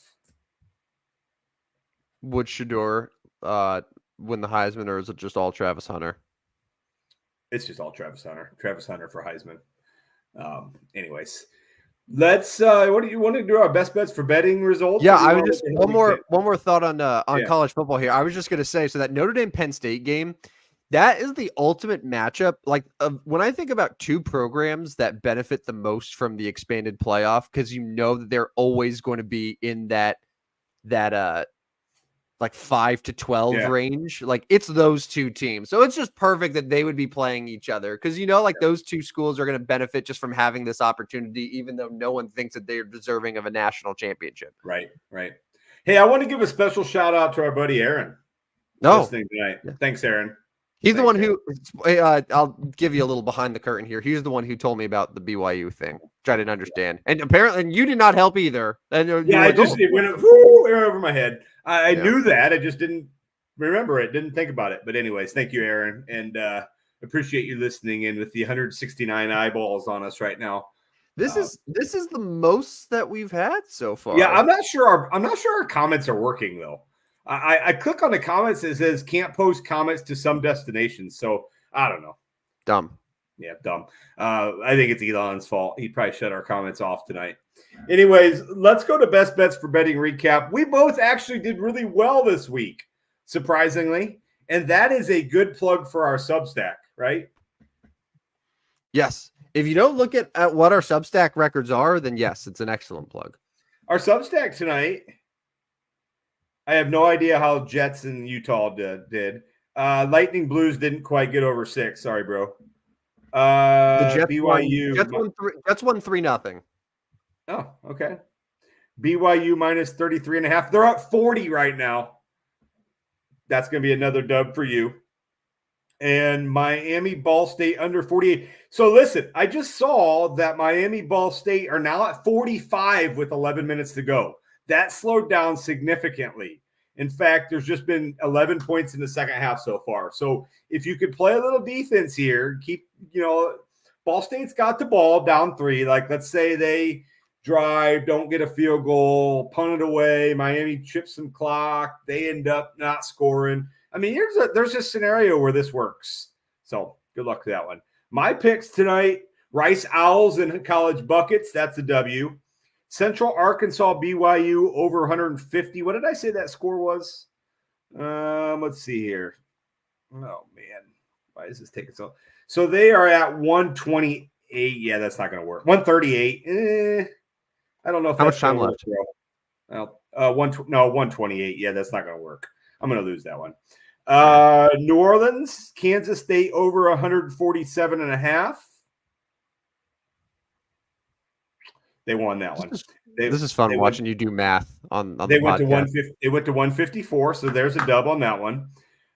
Would Shador win the Heisman, or is it just all Travis Hunter? It's just all Travis Hunter. Travis Hunter for Heisman. Anyways, let's. What do you want to do? Our best bets for betting results? Yeah, I was just one more thought on college football here. I was just gonna say, so that Notre Dame Penn State game, that is the ultimate matchup. Like when I think about 2 programs that benefit the most from the expanded playoff, because you know that they're always going to be in that like 5 to 12 range. Like it's those 2 teams. So it's just perfect that they would be playing each other, because like those 2 schools are going to benefit just from having this opportunity, even though no one thinks that they're deserving of a national championship. Right. Hey, I want to give a special shout out to our buddy Aaron. Listening tonight. Yeah. Thanks, Aaron. He's the one who, I'll give you a little behind the curtain here. He's the one who told me about the BYU thing, which I didn't understand. And apparently you did not help either. And it went over my head. I knew that. I just didn't remember it, didn't think about it. But anyways, thank you, Aaron. And appreciate you listening in with the 169 eyeballs on us right now. This is the most that we've had so far. Yeah, I'm not sure our comments are working though. I click on the comments. It says can't post comments to some destinations. So I don't know. Dumb. Yeah, dumb. I think it's Elon's fault. He probably shut our comments off tonight. Anyways, let's go to best bets for betting recap. We both actually did really well this week, surprisingly. And that is a good plug for our Substack, right? Yes. If you don't look at what our Substack records are, then yes, it's an excellent plug. Our Substack tonight, I have no idea how Jets in Utah did. Lightning Blues didn't quite get over 6. Sorry, bro. The Jets BYU. Jets won 3-0. Oh, okay. BYU minus 33.5. They're up 40 right now. That's going to be another dub for you. And Miami Ball State under 48. So listen, I just saw that Miami Ball State are now at 45 with 11 minutes to go. That slowed down significantly. In fact, there's just been 11 points in the second half so far. So if you could play a little defense here, Ball State's got the ball down 3. Like, let's say they drive, don't get a field goal, punt it away, Miami chips some clock, they end up not scoring. I mean, there's a scenario where this works. So good luck to that one. My picks tonight, Rice Owls and college buckets. That's a W. Central Arkansas BYU over 150. What did I say that score was? Let's see here. Oh, man. Why is this taking so? So they are at 128. Yeah, that's not going to work. 138. I don't know if how much time left. Well, 128. Yeah, that's not going to work. I'm going to lose that one. New Orleans, Kansas State over 147.5. They won that one. This is fun watching you do math on they the went podcast. To 150. They went to 154, so there's a dub on that one.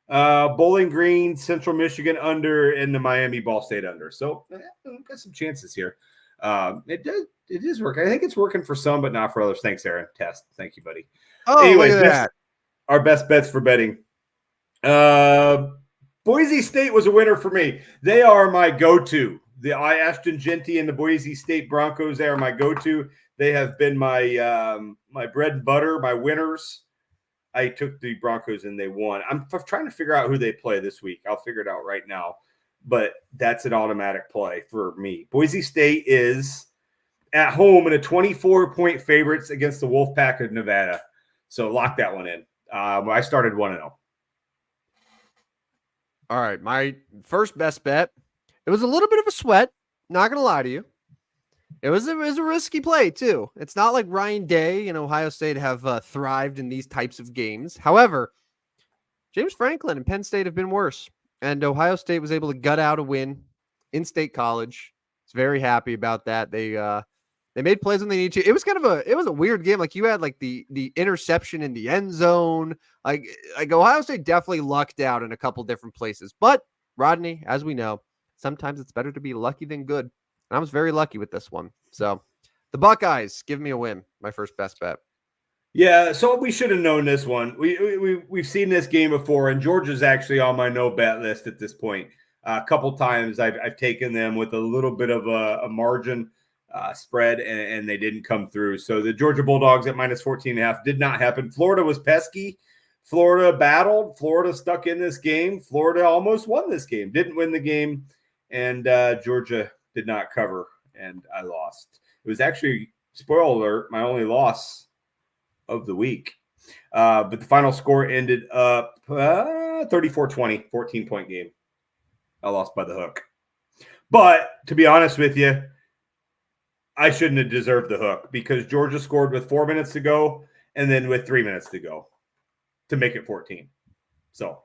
Bowling Green, Central Michigan under, and the Miami Ball State under. So got some chances here. It is working. I think it's working for some, but not for others. Thanks, Aaron. Test. Thank you, buddy. Oh, anyways, look at that. Our best bets for betting. Boise State was a winner for me. They are my go-to. The Ashton Genty and the Boise State Broncos, they are my go-to. They have been my my bread and butter, my winners. I took the Broncos and they won. I'm trying to figure out who they play this week. I'll figure it out right now. But that's an automatic play for me. Boise State is at home in a 24-point favorites against the Wolfpack of Nevada. So lock that one in. I started 1-0. All right, my first best bet. It was a little bit of a sweat. Not gonna lie to you. It was a risky play too. It's not like Ryan Day and Ohio State have thrived in these types of games. However, James Franklin and Penn State have been worse. And Ohio State was able to gut out a win in State College. It's very happy about that. They made plays when they need to. It was a weird game. Like you had like the interception in the end zone. Like Ohio State definitely lucked out in a couple different places. But Rodney, as we know, sometimes it's better to be lucky than good. And I was very lucky with this one. So the Buckeyes give me a win. My first best bet. Yeah, so we should have known this one. We've seen this game before, and Georgia's actually on my no bet list at this point. A couple times I've taken them with a little bit of a margin spread, and they didn't come through. So the Georgia Bulldogs at minus 14.5 did not happen. Florida was pesky. Florida battled. Florida stuck in this game. Florida almost won this game. Didn't win the game, and Georgia did not cover, and I lost. It was actually, spoiler alert, my only loss of the week. But the final score ended up 34-20, 14-point game. I lost by the hook. But to be honest with you, I shouldn't have deserved the hook because Georgia scored with 4 minutes to go and then with 3 minutes to go to make it 14. So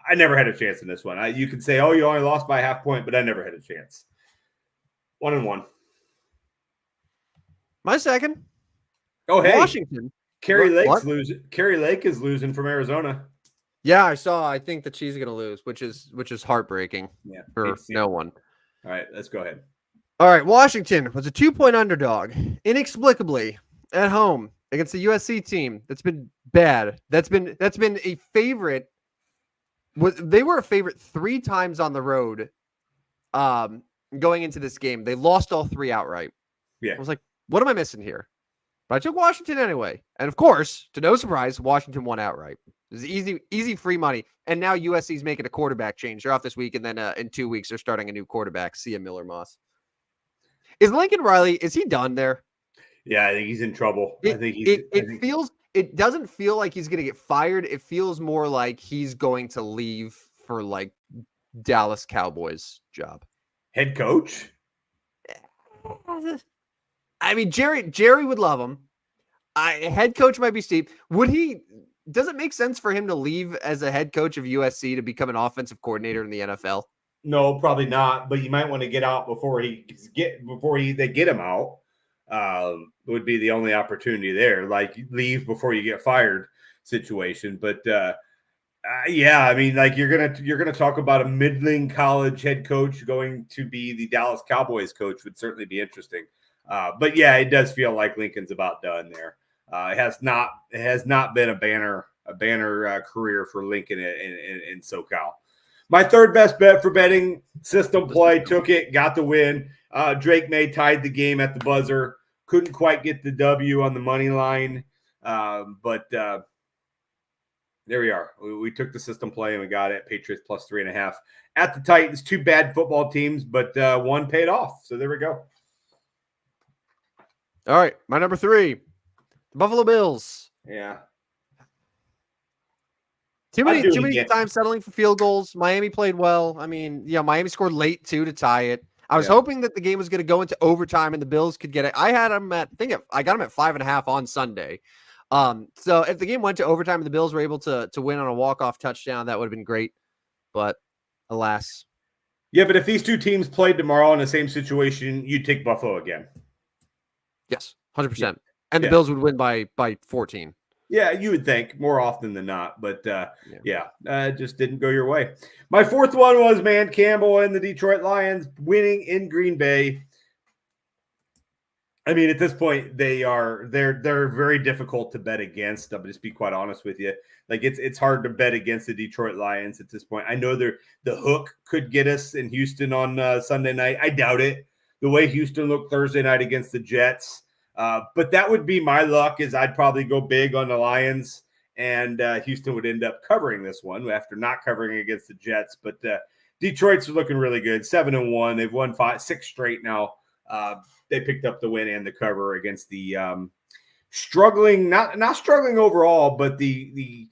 I never had a chance in this one. You could say, oh, you only lost by a half point, but I never had a chance. 1-1. My second. Oh, hey. Washington. Kerry Lake's losing. Kerry Lake is losing from Arizona. Yeah, I saw. I think that she's going to lose, which is heartbreaking for no one. All right, let's go ahead. All right, Washington was a 2-point underdog, inexplicably, at home against the USC team that's been bad. That's been a favorite. They were a favorite 3 times on the road. Going into this game, they lost all 3 outright. Yeah, I was like, what am I missing here? But I took Washington anyway. And of course, to no surprise, Washington won outright. It was easy free money. And now USC's making a quarterback change. They're off this week, and then in 2 weeks, they're starting a new quarterback, Sia Miller-Moss. Is Lincoln Riley, is he done there? Yeah, I think he's in trouble. It doesn't feel like he's going to get fired. It feels more like he's going to leave for like Dallas Cowboys job. Head coach? I mean, Jerry would love him. Head coach might be steep. Does it make sense for him to leave as a head coach of USC to become an offensive coordinator in the NFL? No, probably not. But you might want to get out before they get him out. Would be the only opportunity there. Like leave before you get fired situation. But yeah, I mean, like you're gonna talk about a middling college head coach going to be the Dallas Cowboys coach would certainly be interesting. But yeah, it does feel like Lincoln's about done there. It has not been a banner career for Lincoln in SoCal. My third best bet for betting, system play, took it, got the win. Drake May tied the game at the buzzer. Couldn't quite get the W on the money line, but there we are. We took the system play and we got it. Patriots plus 3.5 at the Titans. 2 bad football teams, but one paid off. So there we go. All right, my number 3, the Buffalo Bills. Yeah. Too many times settling for field goals. Miami played well. I mean, Miami scored late too to tie it. I was hoping that the game was going to go into overtime and the Bills could get it. I had them I got them at 5.5 on Sunday. So if the game went to overtime and the Bills were able to win on a walk-off touchdown, that would have been great. But alas. Yeah, but if these 2 teams played tomorrow in the same situation, you'd take Buffalo again. Yes, 100%. And the Bills would win by 14. Yeah, you would think more often than not, but just didn't go your way. My fourth one was Campbell and the Detroit Lions winning in Green Bay. I mean, at this point, they're very difficult to bet against. I'll just be quite honest with you. Like it's hard to bet against the Detroit Lions at this point. I know the hook could get us in Houston on Sunday night. I doubt it. The way Houston looked Thursday night against the Jets. But that would be my luck is I'd probably go big on the Lions and Houston would end up covering this one after not covering against the Jets. But Detroit's looking really good. 7-1. They've won 6 straight now. They picked up the win and the cover against the struggling, not struggling overall, but the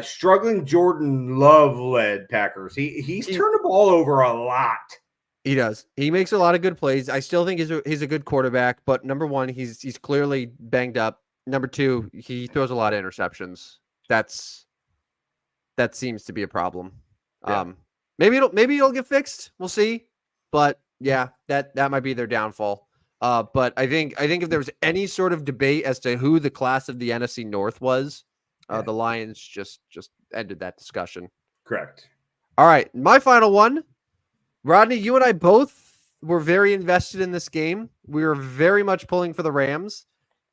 struggling Jordan Love led Packers. He's turned the ball over a lot. He does. He makes a lot of good plays. I still think he's a good quarterback, but number 1, he's clearly banged up. Number 2, he throws a lot of interceptions. That's that seems to be a problem. Yeah. Maybe it'll get fixed. We'll see. But yeah, that might be their downfall. But I think if there was any sort of debate as to who the class of the NFC North was, the Lions just ended that discussion. Correct. All right, my final one. Rodney, you and I both were very invested in this game. We were very much pulling for the Rams.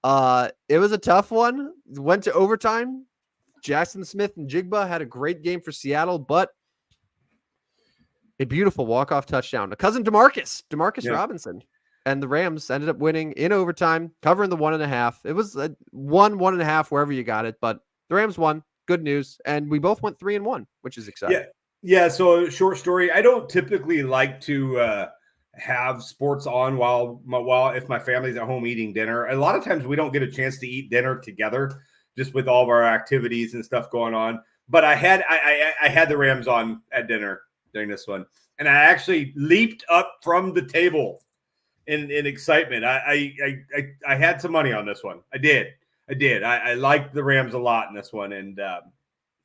It was a tough one. Went to overtime. Jackson Smith and Jigba had a great game for Seattle, but a beautiful walk-off touchdown to cousin Demarcus Robinson. And the Rams ended up winning in overtime, covering the 1.5. It was a 1.5, wherever you got it, but the Rams won. Good news. And we both went 3-1, which is exciting. Yeah. Yeah. So short story. I don't typically like to have sports on while if my family's at home eating dinner. A lot of times we don't get a chance to eat dinner together, just with all of our activities and stuff going on. But I had the Rams on at dinner during this one, and I actually leaped up from the table in excitement. I had some money on this one. I did. I liked the Rams a lot in this one, and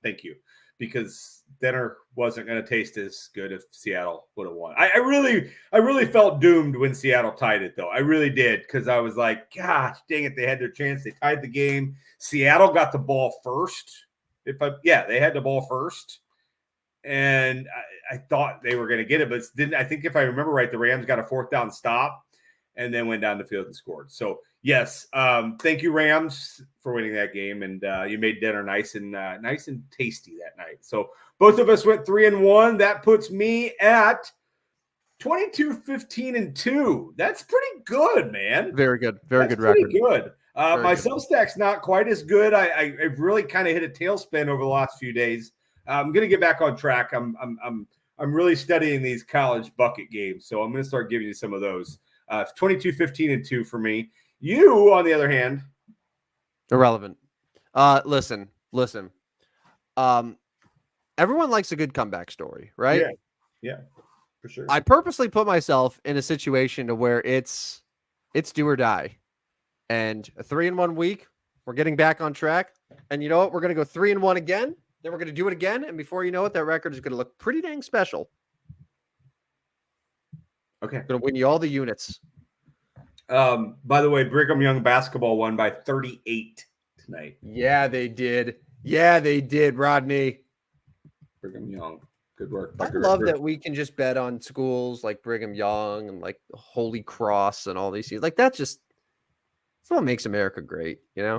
thank you, because dinner wasn't going to taste as good if Seattle would have won. I really felt doomed when Seattle tied it, though. I really did, because I was like, gosh, dang it, they had their chance. They tied the game. Seattle got the ball first. They had the ball first, and I thought they were going to get it, but didn't. I think if I remember right, the Rams got a 4th down stop and then went down the field and scored. So yes, thank you, Rams, for winning that game, and you made dinner nice and tasty that night. So both of us went 3-1. That puts me at 22-15-2. That's pretty good, man. Very good. Very good record. Pretty good. My Substack's not quite as good. I've really kind of hit a tailspin over the last few days. I'm going to get back on track. I'm really studying these college bucket games, so I'm going to start giving you some of those. 22-15-2 for me. You, on the other hand, irrelevant. Listen. Everyone likes a good comeback story, right? Yeah, for sure. I purposely put myself in a situation to where it's do or die, and a 3-1 week. We're getting back on track, and you know what? We're going to go 3-1 again. Then we're going to do it again, and before you know it, that record is going to look pretty dang special. Okay. Going to win you all the units. By the way, Brigham Young basketball won by 38 tonight. Yeah, they did, Rodney. Brigham Young. Good work. I love that we can just bet on schools like Brigham Young and like Holy Cross and all these things. Like that's what makes America great, you know?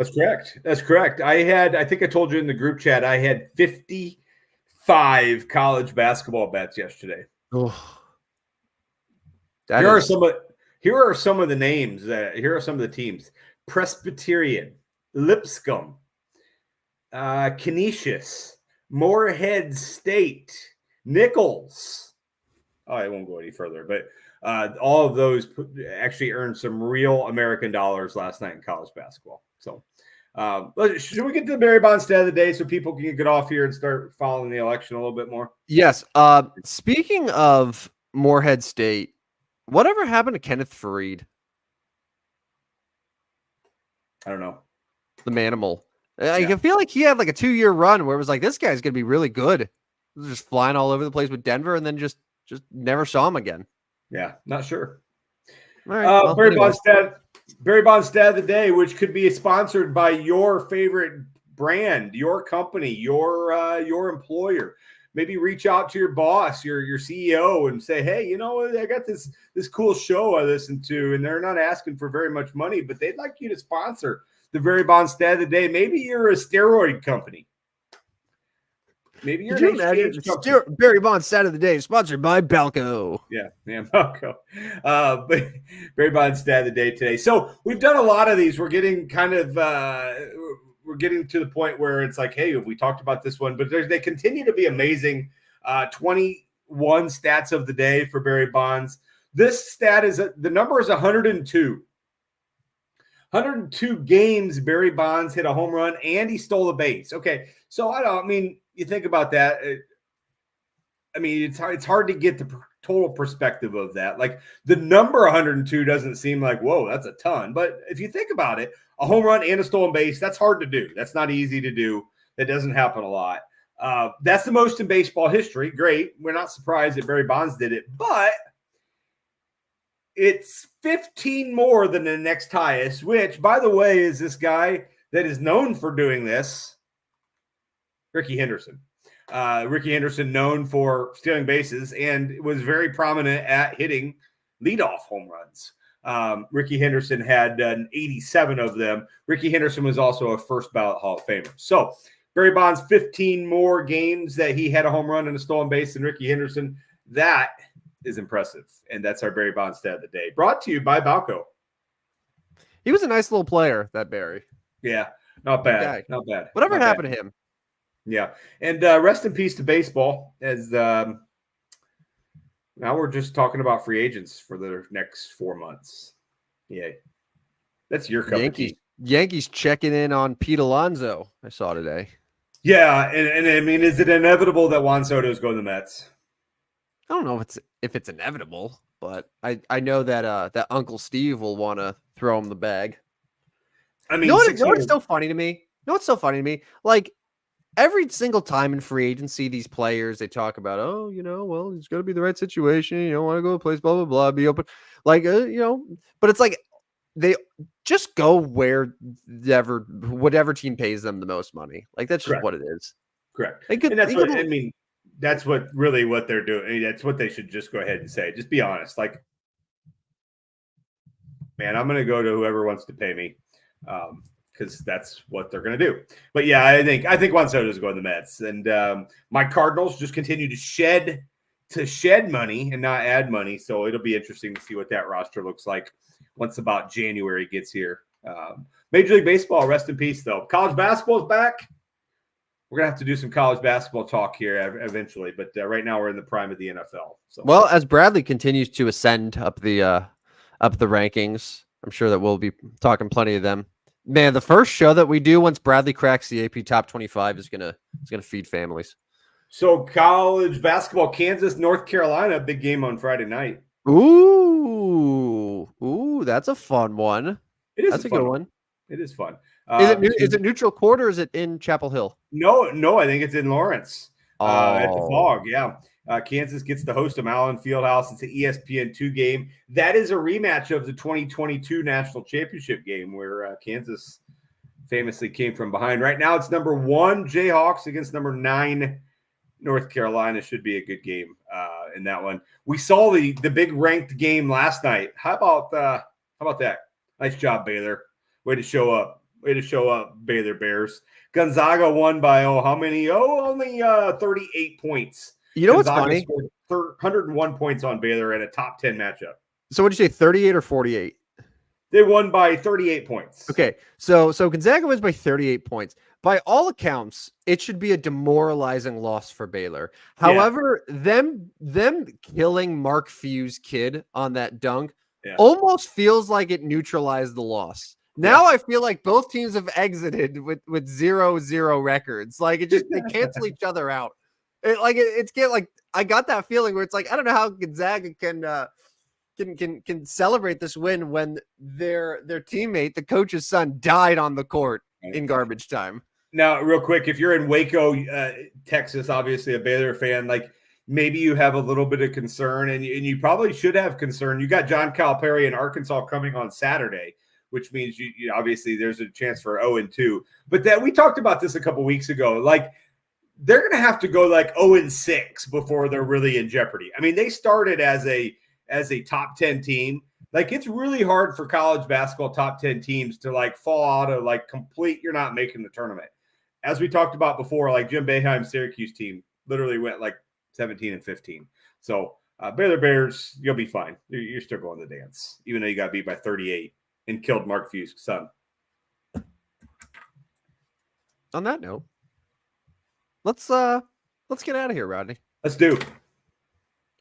That's correct. I think I told you in the group chat, I had 55 college basketball bets yesterday. Oh. Here are some of the names. Here are some of the teams: Presbyterian, Lipscomb, Canisius, Morehead State, Nichols. Oh, I won't go any further, but all of those actually earned some real American dollars last night in college basketball. So, should we get to the Barry Bonds stat of the day so people can get off here and start following the election a little bit more? Yes. Speaking of Morehead State, whatever happened to Kenneth Fareed? I don't know. The Manimal. I feel like he had like a 2-year run where it was like, this guy's going to be really good. Just flying all over the place with Denver, and then just never saw him again. Yeah, not sure. All right. Barry Bonds stat of the day, which could be sponsored by your favorite brand, your company, your employer. Maybe reach out to your boss, your CEO, and say, hey, you know, I got this cool show I listen to, and they're not asking for very much money, but they'd like you to sponsor the Barry Bonds stat of the day. Maybe you're a steroid company. Maybe you're an HGH Barry Bonds stat of the day, sponsored by Balco. Yeah, Balco. But Barry Bonds stat of the day today. So we've done a lot of these. We're getting kind of we're getting to the point where it's like, hey, we talked about this one, but they continue to be amazing. 21 stats of the day for Barry Bonds. This stat is the number is 102. 102 games Barry Bonds hit a home run and he stole a base. Okay, so you think about that. It's hard to get the total perspective of that. Like the number 102 doesn't seem like, whoa, that's a ton. But if you think about it, a home run and a stolen base, that's hard to do. That's not easy to do. That doesn't happen a lot. That's the most in baseball history. Great. We're not surprised that Barry Bonds did it, but it's 15 more than the next highest, which, by the way, is this guy that is known for doing this, Ricky Henderson. Ricky Henderson, known for stealing bases and was very prominent at hitting leadoff home runs. Ricky Henderson had 87 of them. Ricky Henderson was also a first ballot Hall of Famer. So Barry Bonds, 15 more games that he had a home run and a stolen base than Ricky Henderson. That is impressive. And that's our Barry Bonds stat of the day. Brought to you by Balco. He was a nice little player, that Barry. Yeah, not bad. Not bad. Whatever not happened bad. to him? Yeah. And rest in peace to baseball, as now we're just talking about free agents for the next 4 months. Yeah. That's your cup of tea. Yankees checking in on Pete Alonso, I saw today. Yeah, and I mean, is it inevitable that Juan Soto is going to the Mets? I don't know if it's inevitable, but I know that that Uncle Steve will want to throw him the bag. I mean, you know what's so funny to me? You know what's so funny to me? Like, every single time in free agency, these players, they talk about, oh, well, it's got to be the right situation. You don't want to go to a place, blah, blah, blah, be open. Like, but it's like they just go whatever team pays them the most money. Like, that's just what it is. Correct. And that's what, I mean, that's what they're doing. That's what they should just go ahead and say. Just be honest. Like, man, I'm going to go to whoever wants to pay me. Because that's what they're going to do. But yeah, I think Juan Soto is going to the Mets, and my Cardinals just continue to shed money and not add money. So it'll be interesting to see what that roster looks like once about January gets here. Major League Baseball, rest in peace, though. College basketball is back. We're gonna have to do some college basketball talk here eventually, but right now we're in the prime of the NFL. So, well, as Bradley continues to ascend up the rankings, I'm sure that we'll be talking plenty of them. Man, the first show that we do once Bradley cracks the AP top 25 is gonna feed families. So college basketball, Kansas, North Carolina, big game on Friday night. Ooh, that's a fun one. That's a good one. It is fun. Is it neutral court or is it in Chapel Hill? No, I think it's in Lawrence at the Fog. Yeah. Kansas gets to host them, Allen Fieldhouse. It's an ESPN2 game. That is a rematch of the 2022 national championship game where Kansas famously came from behind. Right now, it's number 1 Jayhawks against number 9 North Carolina. Should be a good game in that one. We saw the big ranked game last night. How about that? Nice job, Baylor. Way to show up. Baylor Bears. Gonzaga won by only 38 points. You know Gonzaga what's funny? Scored 101 points on Baylor in a top 10 matchup. So what did you say, 38 or 48? They won by 38 points. Okay, so Gonzaga wins by 38 points. By all accounts, it should be a demoralizing loss for Baylor. However, them killing Mark Few's kid on that dunk almost feels like it neutralized the loss. Now I feel like both teams have exited with 0-0 records. Like, it just they cancel each other out. I got that feeling where it's like, I don't know how Gonzaga can celebrate this win when their teammate, the coach's son, died on the court in garbage time. Now, real quick, if you're in Waco, Texas, obviously a Baylor fan, like maybe you have a little bit of concern, and you probably should have concern. You got John Calipari in Arkansas coming on Saturday, which means you obviously there's a chance for 0-2. But that we talked about this a couple weeks ago, like they're going to have to go like 0-6 before they're really in jeopardy. I mean, they started as a top 10 team. Like, it's really hard for college basketball top 10 teams to like fall out of like complete, you're not making the tournament. As we talked about before, like Jim Boeheim's Syracuse team literally went like 17-15. So Baylor Bears, you'll be fine. You're still going to the dance, even though you got beat by 38 and killed Mark Few's son. On that note, let's get out of here, Rodney. Let's do.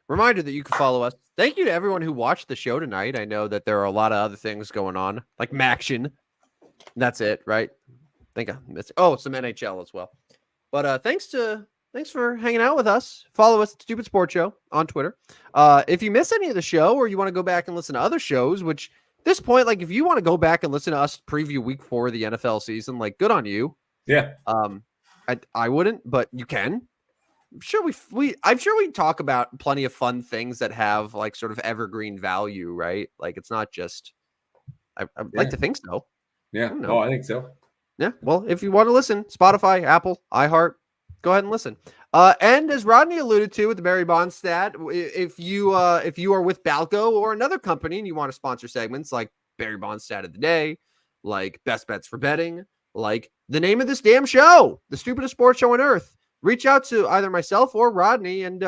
Reminder that you can follow us. Thank you to everyone who watched the show tonight. I know that there are a lot of other things going on, like Maction. That's it, right? I think I missed. Oh, some NHL as well. But thanks for hanging out with us. Follow us at Stupid Sports Show on Twitter. If you miss any of the show or you want to go back and listen to other shows, which at this point, like if you want to go back and listen to us preview week 4 of the NFL season, like good on you. Yeah. I wouldn't, but you can. I'm sure we talk about plenty of fun things that have like sort of evergreen value, right? Like it's not just. I'd like to think so. Yeah. I don't know. Oh, I think so. Yeah. Well, if you want to listen, Spotify, Apple, iHeart, go ahead and listen. And as Rodney alluded to with the Barry Bonds stat, if you are with Balco or another company and you want to sponsor segments like Barry Bonds stat of the day, like best bets for betting, like the name of this damn show, the stupidest sports show on earth, reach out to either myself or Rodney, and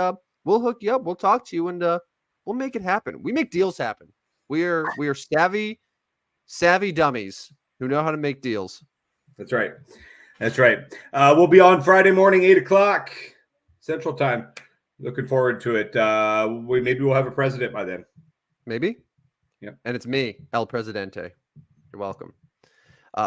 we'll hook you up. We'll talk to you, and we'll make it happen. We make deals happen. We are savvy dummies who know how to make deals. That's right. That's right. We'll be on Friday morning, 8:00 Central Time. Looking forward to it. Maybe we'll have a president by then. Maybe. Yeah. And it's me, El Presidente. You're welcome.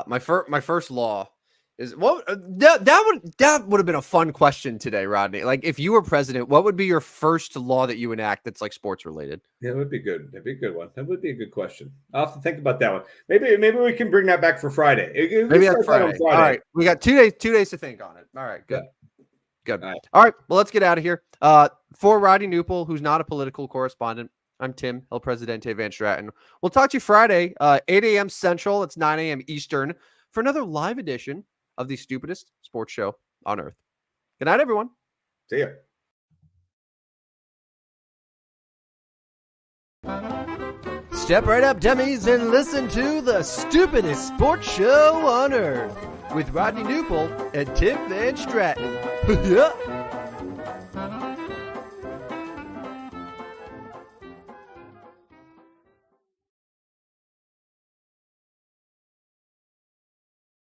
My first law is that would have been a fun question today, Rodney. Like if you were president, what would be your first law that you enact that's like sports related? Yeah, it would be good. That'd be a good one. That would be a good question. I'll have to think about that one. Maybe we can bring that back for Friday. Maybe that's Friday. All right. We got 2 days to think on it. All right, good. Yeah. Good. All right. Well, let's get out of here. For Rodney Newpol, who's not a political correspondent, I'm Tim, El Presidente Van Straten. We'll talk to you Friday, 8 a.m. Central. It's 9 a.m. Eastern for another live edition of the stupidest sports show on earth. Good night, everyone. See ya. Step right up, dummies, and listen to the stupidest sports show on earth with Rodney Newpol and Tim Van Straten.